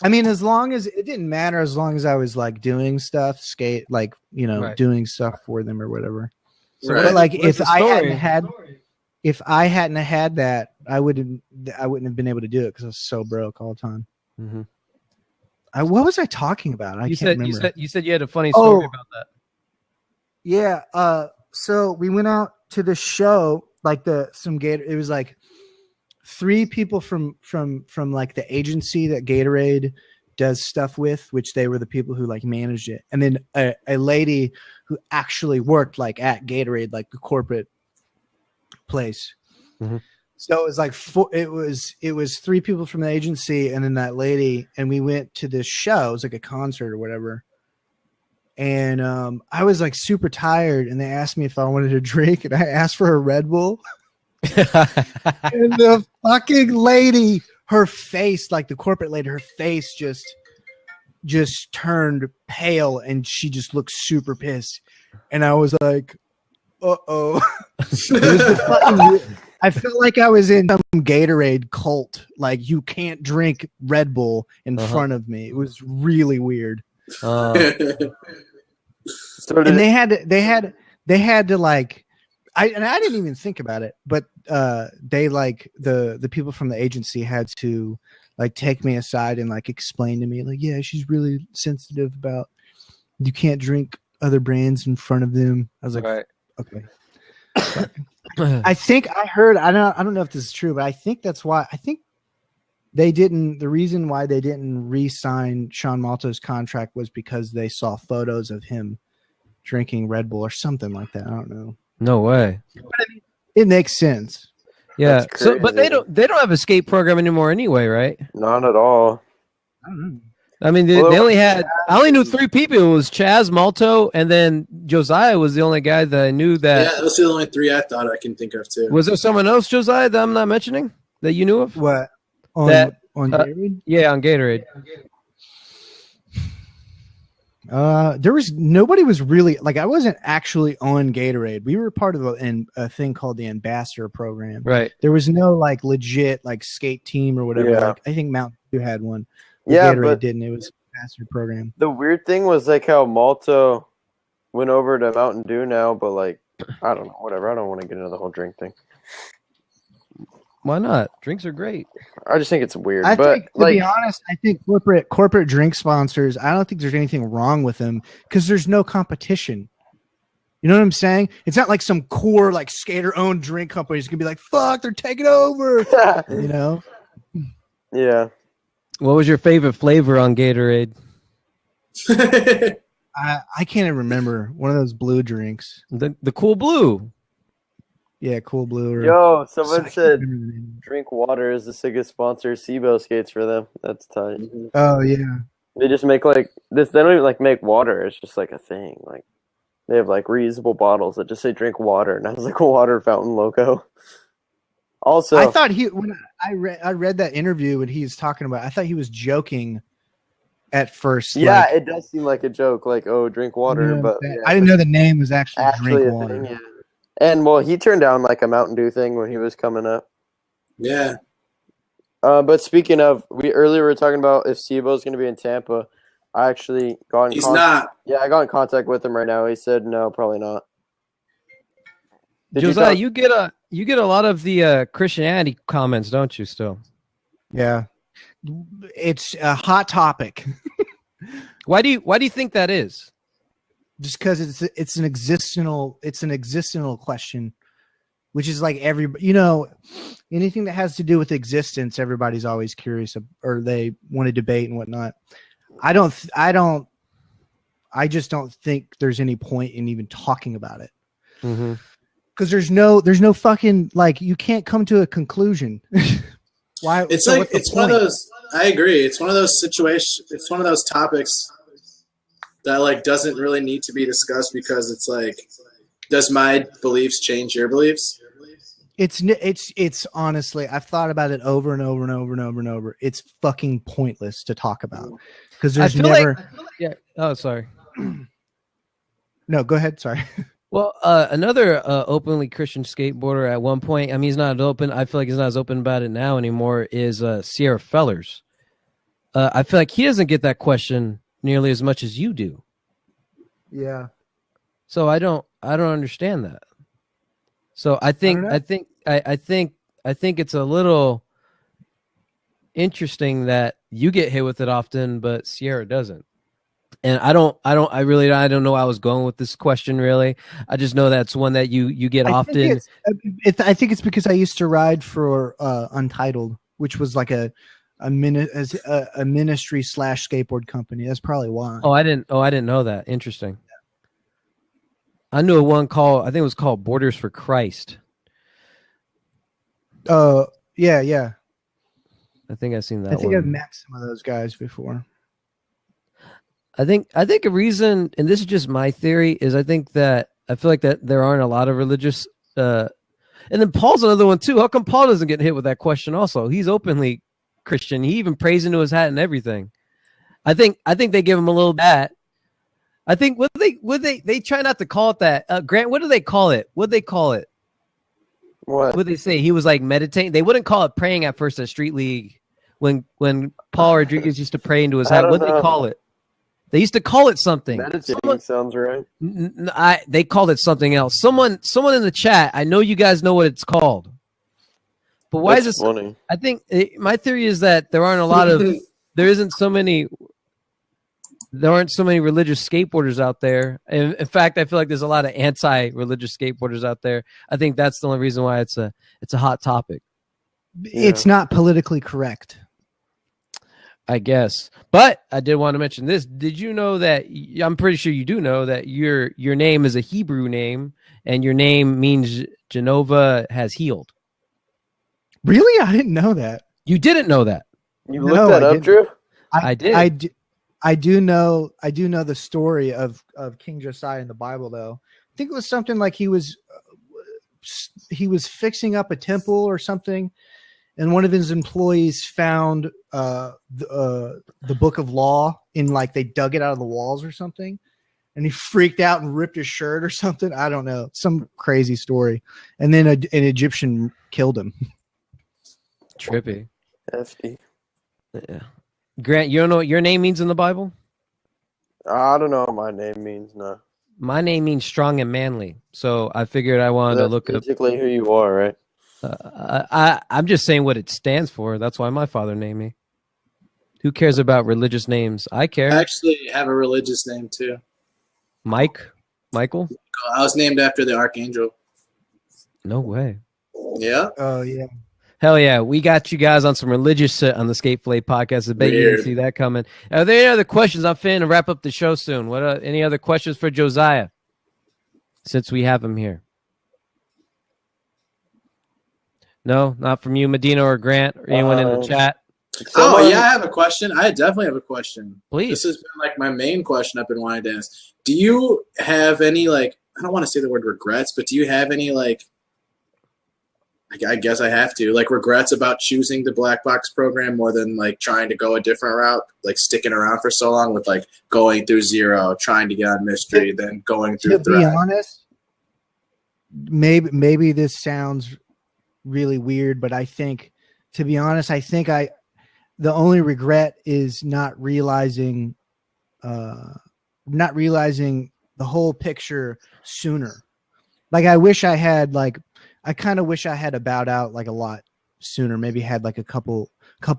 I mean, as long as it didn't matter, as long as I was like doing stuff, like, you know, doing stuff for them or whatever. So, but like, if I hadn't had that, I wouldn't have been able to do it because I was so broke all the time. Mm-hmm. What was I talking about? I can't remember. You said you had a funny story about that. Yeah. So we went out to the show, like it was like 3 people from like the agency that Gatorade does stuff with, which they were the people who like managed it, and then a lady who actually worked like at Gatorade, like the corporate place. Mm-hmm. So it was like it was 3 people from the agency and then that lady, and we went to this show. It was like a concert or whatever. And I was like super tired, and they asked me if I wanted a drink, and I asked for a Red Bull. And the fucking lady, her face, like the corporate lady, her face just turned pale, and she just looked super pissed. And I was like, uh-oh. I felt like I was in some Gatorade cult. Like, you can't drink Red Bull in front of me. It was really weird. And they had to like, I didn't even think about it, but they like the people from the agency had to like take me aside and like explain to me like, yeah, she's really sensitive about you can't drink other brands in front of them. I was like, okay. I think I heard, I don't know if this is true, but I think that's why the reason why they didn't re-sign Sean Malto's contract was because they saw photos of him drinking Red Bull or something like that. I don't know. No way. It makes sense. Yeah. So, but they don't have a skate program anymore anyway, right? Not at all. I don't know. I mean, they only had. I only knew 3 people. It was Chaz, Malto, and then Josiah was the only guy that I knew that. Yeah, those are the only 3 I thought I can think of too. Was there someone else, Josiah, that I'm not mentioning that you knew of? What on Gatorade? Yeah, on Gatorade. Nobody was really like, I wasn't actually on Gatorade. We were part of a thing called the Ambassador Program. Right. There was no like legit like skate team or whatever. Yeah. Like, I think Mountain Dew had one. Yeah, Gatorade but didn't. It was Ambassador Program. The weird thing was like how Malto went over to Mountain Dew now, but like, I don't know, whatever. I don't want to get into the whole drink thing. Why not? Drinks are great. I just think it's weird. I but think, to be honest, I think corporate drink sponsors, I don't think there's anything wrong with them because there's no competition. You know what I'm saying? It's not like some core like skater-owned drink company is gonna be like, "Fuck, they're taking over." You know? Yeah. What was your favorite flavor on Gatorade? I can't even remember. One of those blue drinks. The Cool Blue. Yeah, Cool Blue. Yo, someone said Drink Water is the sickest sponsor. SIBO skates for them. That's tight. Oh yeah. They just make like this. They don't even like make water. It's just like a thing. Like they have like reusable bottles that just say "Drink Water," and has like a water fountain logo. Also, I thought when I read that interview when he's talking about, I thought he was joking at first. Yeah, like, it does seem like a joke, like "Oh, drink water," but I didn't know the name was actually Drink Water. Thing, yeah. And well, he turned down like a Mountain Dew thing when he was coming up. Yeah. But speaking of, we earlier were talking about if SIBO's going to be in Tampa. I actually got in He's not. Yeah, I got in contact with him right now. He said no, probably not. Josiah, you get a lot of the Christianity comments, don't you? Still, yeah, it's a hot topic. Why do you think that is? Just because it's an existential question, which is like anything that has to do with existence, everybody's always curious or they want to debate and whatnot. I just don't think there's any point in even talking about it. Mm-hmm. Because there's no fucking like you can't come to a conclusion. Why? It's like it's one of those. I agree. It's one of those situations. It's one of those topics that like doesn't really need to be discussed because it's like, does my beliefs change your beliefs? It's honestly, I've thought about it over and over and over and over and over. It's fucking pointless to talk about because there's never. Yeah. Oh, sorry. No, go ahead. Sorry. Well, another openly Christian skateboarder at one point. I mean, he's not open. I feel like he's not as open about it now anymore. Is Sierra Fellers? I feel like he doesn't get that question nearly as much as you do. Yeah. So I don't understand that. So I think it's a little interesting that you get hit with it often, but Sierra doesn't. And I don't know. I was going with this question really. I just know that's one that you get often. I think it's because I used to ride for Untitled, which was like a ministry / skateboard company. That's probably why. I didn't know that. Interesting. I knew one I think it was called Borders for Christ. Yeah. I think I've seen that. I think I've met some of those guys before. I think a reason, and this is just my theory, is I feel like that there aren't a lot of religious. And then Paul's another one too. How come Paul doesn't get hit with that question? Also, he's openly Christian. He even prays into his hat and everything. I think they give him a little bit. I think they try not to call it that. Grant, what do they call it? What'd they call it? What would they say? He was like meditating. They wouldn't call it praying at first at Street League when Paul Rodriguez used to pray into his hat. What'd they call it? They used to call it something. Meditating sounds right. They called it something else. Someone in the chat. I know you guys know what it's called. But why is this funny? I think my theory is that there aren't so many religious skateboarders out there. And in fact, I feel like there's a lot of anti-religious skateboarders out there. I think that's the only reason why it's a hot topic. It's not politically correct, I guess. But I did want to mention this. Did you know that I'm pretty sure you do know that your name is a Hebrew name and your name means Jehovah has healed? Really? I didn't know that. You didn't know that? You looked that up, Drew? I did. I do know the story of King Josiah in the Bible, though. I think it was something like he was fixing up a temple or something, and one of his employees found the book of law in, like, they dug it out of the walls or something, and he freaked out and ripped his shirt or something. I don't know, some crazy story. And then an Egyptian killed him. Trippy. Hefty. Yeah. Grant, you don't know what your name means in the Bible? I don't know what my name means, no. My name means strong and manly. So I figured I wanted to look up. Basically who you are, right? I'm just saying what it stands for. That's why my father named me. Who cares about religious names? I care. I actually have a religious name too. Michael? I was named after the archangel. No way. Yeah. Oh, yeah. Hell yeah. We got you guys on some religious shit on the Fillet podcast. I bet you didn't see that coming. Are there any other questions? I'm finna wrap up the show soon. Any other questions for Josiah? Since we have him here. No, not from you, Medina or Grant, or anyone in the chat. Yeah, I have a question. I definitely have a question. Please. This has been like my main question I've been wanting to ask. Do you have any, like, I don't want to say the word regrets, but do you have any, like, I guess I have to, like, regrets about choosing the black box program more than, like, trying to go a different route, like sticking around for so long with, like, going through Zero, trying to get on Mystery, then going through Thrive? To be honest, maybe this sounds really weird, but I think, to be honest, the only regret is not realizing the whole picture sooner. Like, I wish I had, like, I kind of wish I had bowed out, like, a lot sooner. Maybe had, like, a couple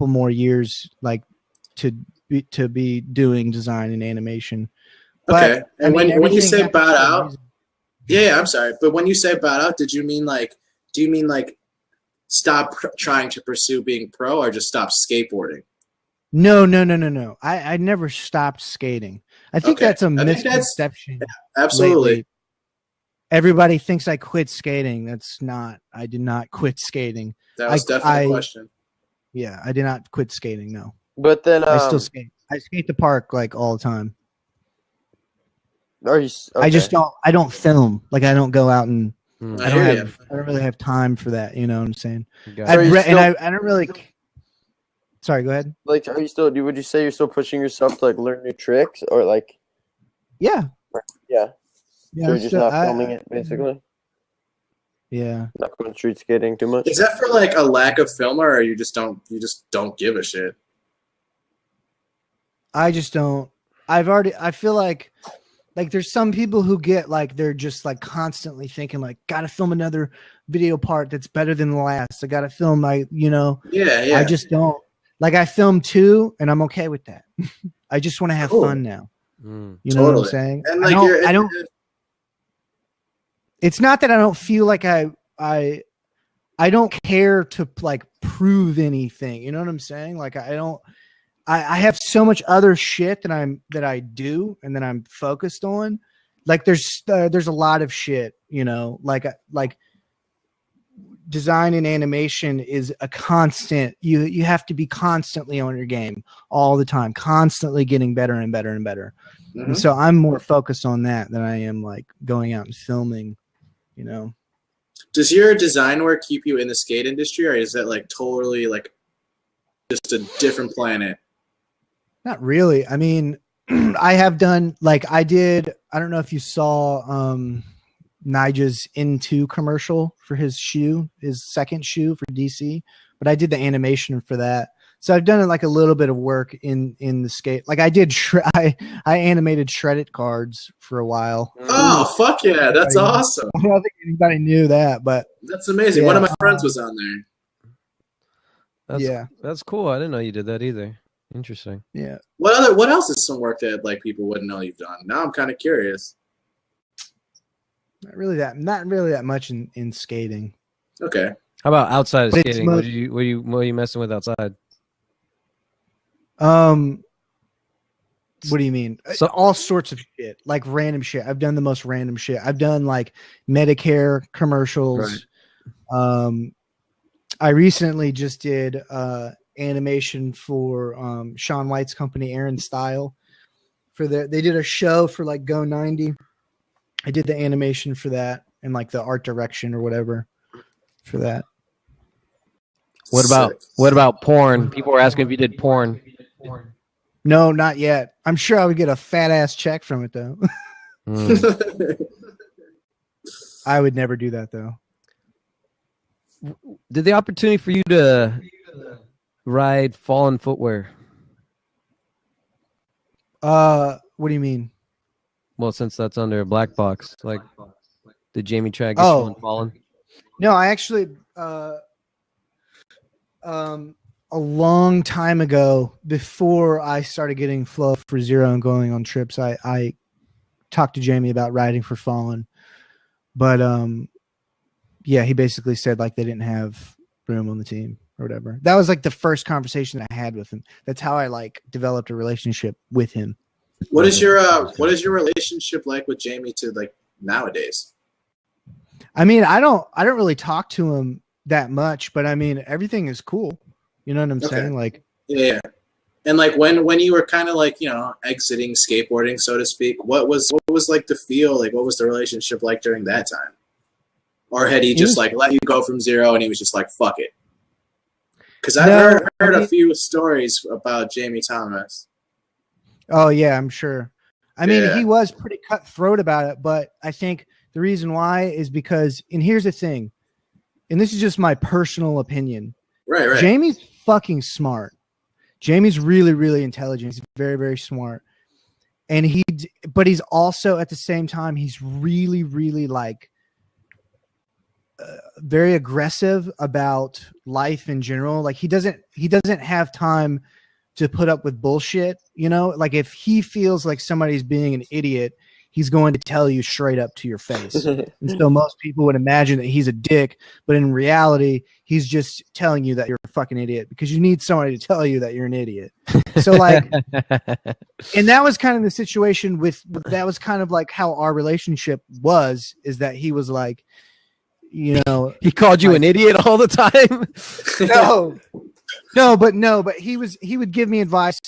more years, like, to be doing design and animation. Okay. But, and when you say bowed out, yeah, I'm sorry, but when you say bowed out, do you mean like stop trying to pursue being pro, or just stop skateboarding? No. I never stopped skating. I think that's a misconception. Absolutely. Lately. Everybody thinks I quit skating. That's not. I did not quit skating. That was definitely a question. Yeah, I did not quit skating. No. But then I still skate. I skate the park, like, all the time. Are you? Okay. I just don't. I don't film. Like, I don't go out and I don't really have time for that. You know what I'm saying? I don't really. Sorry, go ahead. Like, are you still? Would you say you're still pushing yourself to like learn new tricks, or like? Yeah. So you're just not filming it, basically. Yeah. Not going street skating too much. Is that for like a lack of film, or you just don't give a shit? I just don't. I feel like there's some people who get like they're just like constantly thinking like, gotta film another video part that's better than the last. I gotta film Yeah. I just don't. Like I filmed 2 and I'm okay with that. I just want to have fun now. You know what I'm saying? And like I don't. It's not that I don't feel like I don't care to like prove anything. You know what I'm saying? Like I don't. I have so much other shit that I do and that I'm focused on. Like there's a lot of shit, like design and animation is a constant. You have to be constantly on your game all the time, constantly getting better and better and better. Mm-hmm. And so I'm more focused on that than I am like going out and filming, Does your design work keep you in the skate industry, or is that like totally like just a different planet? Not really. I mean, I have done like I don't know if you saw Nigel's N2 commercial for his second shoe for DC, but I did the animation for that. So I've done like a little bit of work in the skate. Like I did, I animated shredded cards for a while. Oh, fuck yeah. That's awesome. I don't think anybody knew that, but that's amazing. One of my friends was on there. That's cool. I didn't know you did that either. Interesting. Yeah. What else is some work that like people wouldn't know you've done? Now I'm kind of curious. Not really that much in skating. Okay. How about outside of skating? What are you messing with outside? What do you mean? So all sorts of shit, like random shit. I've done the most random shit. I've done like Medicare commercials. Right. I recently just did animation for Shaun White's company, Aaron Style. They did a show for like Go 90. I did the animation for that and like the art direction or whatever for that. What about porn? People were asking if you did porn. No, not yet. I'm sure I would get a fat ass check from it though. I would never do that though. Did the opportunity for you to ride Fallen footwear? What do you mean? Well, since that's under a black box, like did Jamie Trag get on Fallen? No, I actually a long time ago, before I started getting Flow for Zero and going on trips, I talked to Jamie about riding for Fallen. But yeah, he basically said like they didn't have room on the team or whatever. That was like the first conversation I had with him. That's how I like developed a relationship with him. What is your relationship like with Jamie to like nowadays? I mean, I don't really talk to him that much, but I mean everything is cool. You know what I'm saying? Like, yeah. And like when you were kind of like, exiting skateboarding, so to speak, what was like the feel, like what was the relationship like during that time? Or had he just like let you go from zero and he was just like, fuck it? Because I've heard a few stories about Jamie Thomas. Oh yeah, I'm sure. I mean, he was pretty cutthroat about it, but I think the reason why is because, and here's the thing, and this is just my personal opinion. Right. Jamie's fucking smart. Jamie's really, really intelligent. He's very, very smart. And but he's also at the same time, he's really, really like very aggressive about life in general. Like he doesn't have time to put up with bullshit. Like if he feels like somebody's being an idiot, he's going to tell you straight up to your face. And so most people would imagine that he's a dick, but in reality, he's just telling you that you're a fucking idiot because you need somebody to tell you that you're an idiot. So like, and that was kind of the situation that was kind of like how our relationship was, is that he was like, he called you an idiot all the time. No, but he would give me advice,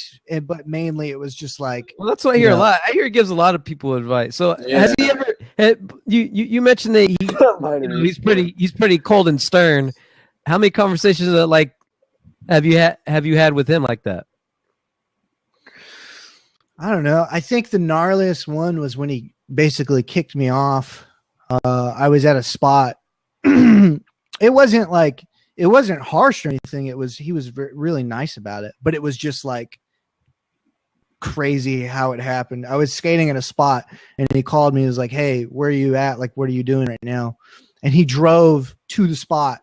but mainly it was just like, well, that's what I hear a lot. I hear he gives a lot of people advice. So has You mentioned that he's pretty cold and stern. How many conversations have you had with him like that? I don't know. I think the gnarliest one was when he basically kicked me off. I was at a spot. It wasn't harsh or anything. He was really nice about it, but it was just like crazy how it happened. I was skating at a spot and he called me. He was like, "Hey, where are you at? Like, what are you doing right now?" And he drove to the spot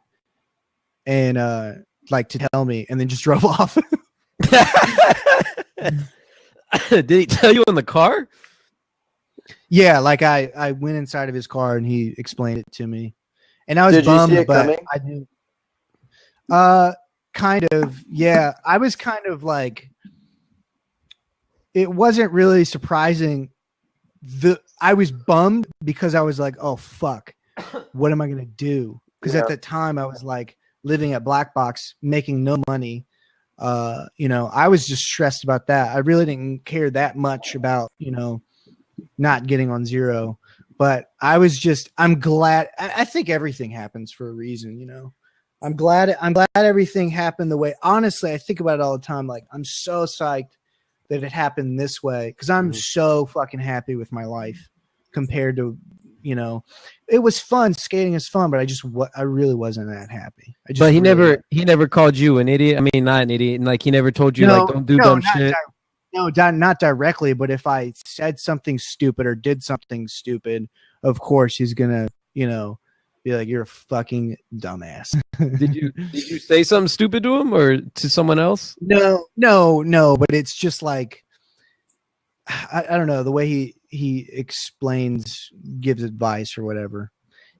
and like to tell me, and then just drove off. Did he tell you in the car? Yeah, like I went inside of his car and he explained it to me, and I was bummed, but coming? I didn't. Kind of, yeah. I was kind of like, it wasn't really surprising. I was bummed because I was like, oh fuck, what am I gonna do? Because at the time I was like living at Black Box, making no money. I was just stressed about that. I really didn't care that much about, not getting on zero, but I'm glad. I think everything happens for a reason, I'm glad everything happened the way, honestly, I think about it all the time. Like, I'm so psyched that it happened this way because I'm so fucking happy with my life compared to, it was fun. Skating is fun, but I really wasn't that happy. But he never called you an idiot. I mean, not an idiot. And like, he never told you don't do dumb shit. Not directly, but if I said something stupid or did something stupid, of course he's gonna, be like, "You're a fucking dumbass." Did you say something stupid to him or to someone else? No. But it's just like, I don't know, the way he explains, gives advice or whatever.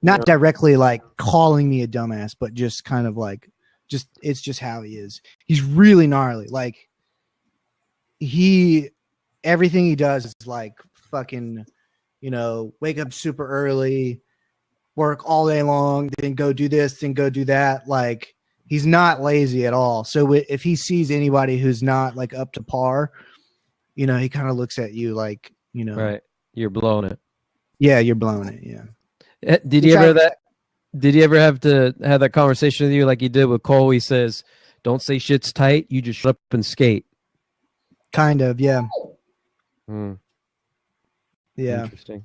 Not directly like calling me a dumbass, but just kind of like, it's just how he is. He's really gnarly. Like, everything he does is like fucking, wake up super early, work all day long, then go do this, then go do that. Like, he's not lazy at all. So if he sees anybody who's not like up to par, he kind of looks at you like, right, you're blowing it. Yeah, you're blowing it. Yeah. Did you ever have to have that conversation with you like you did with Cole? He says, "Don't say shit's tight. You just shut up and skate." Kind of, yeah. Yeah. Interesting.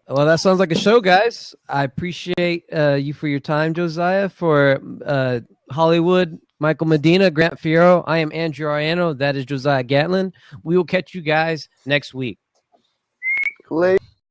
Well, that sounds like a show, guys. I appreciate you for your time, Josiah. For Hollywood, Michael Medina, Grant Fierro, I am Andrew Ariano. That is Josiah Gatlyn. We will catch you guys next week. Later.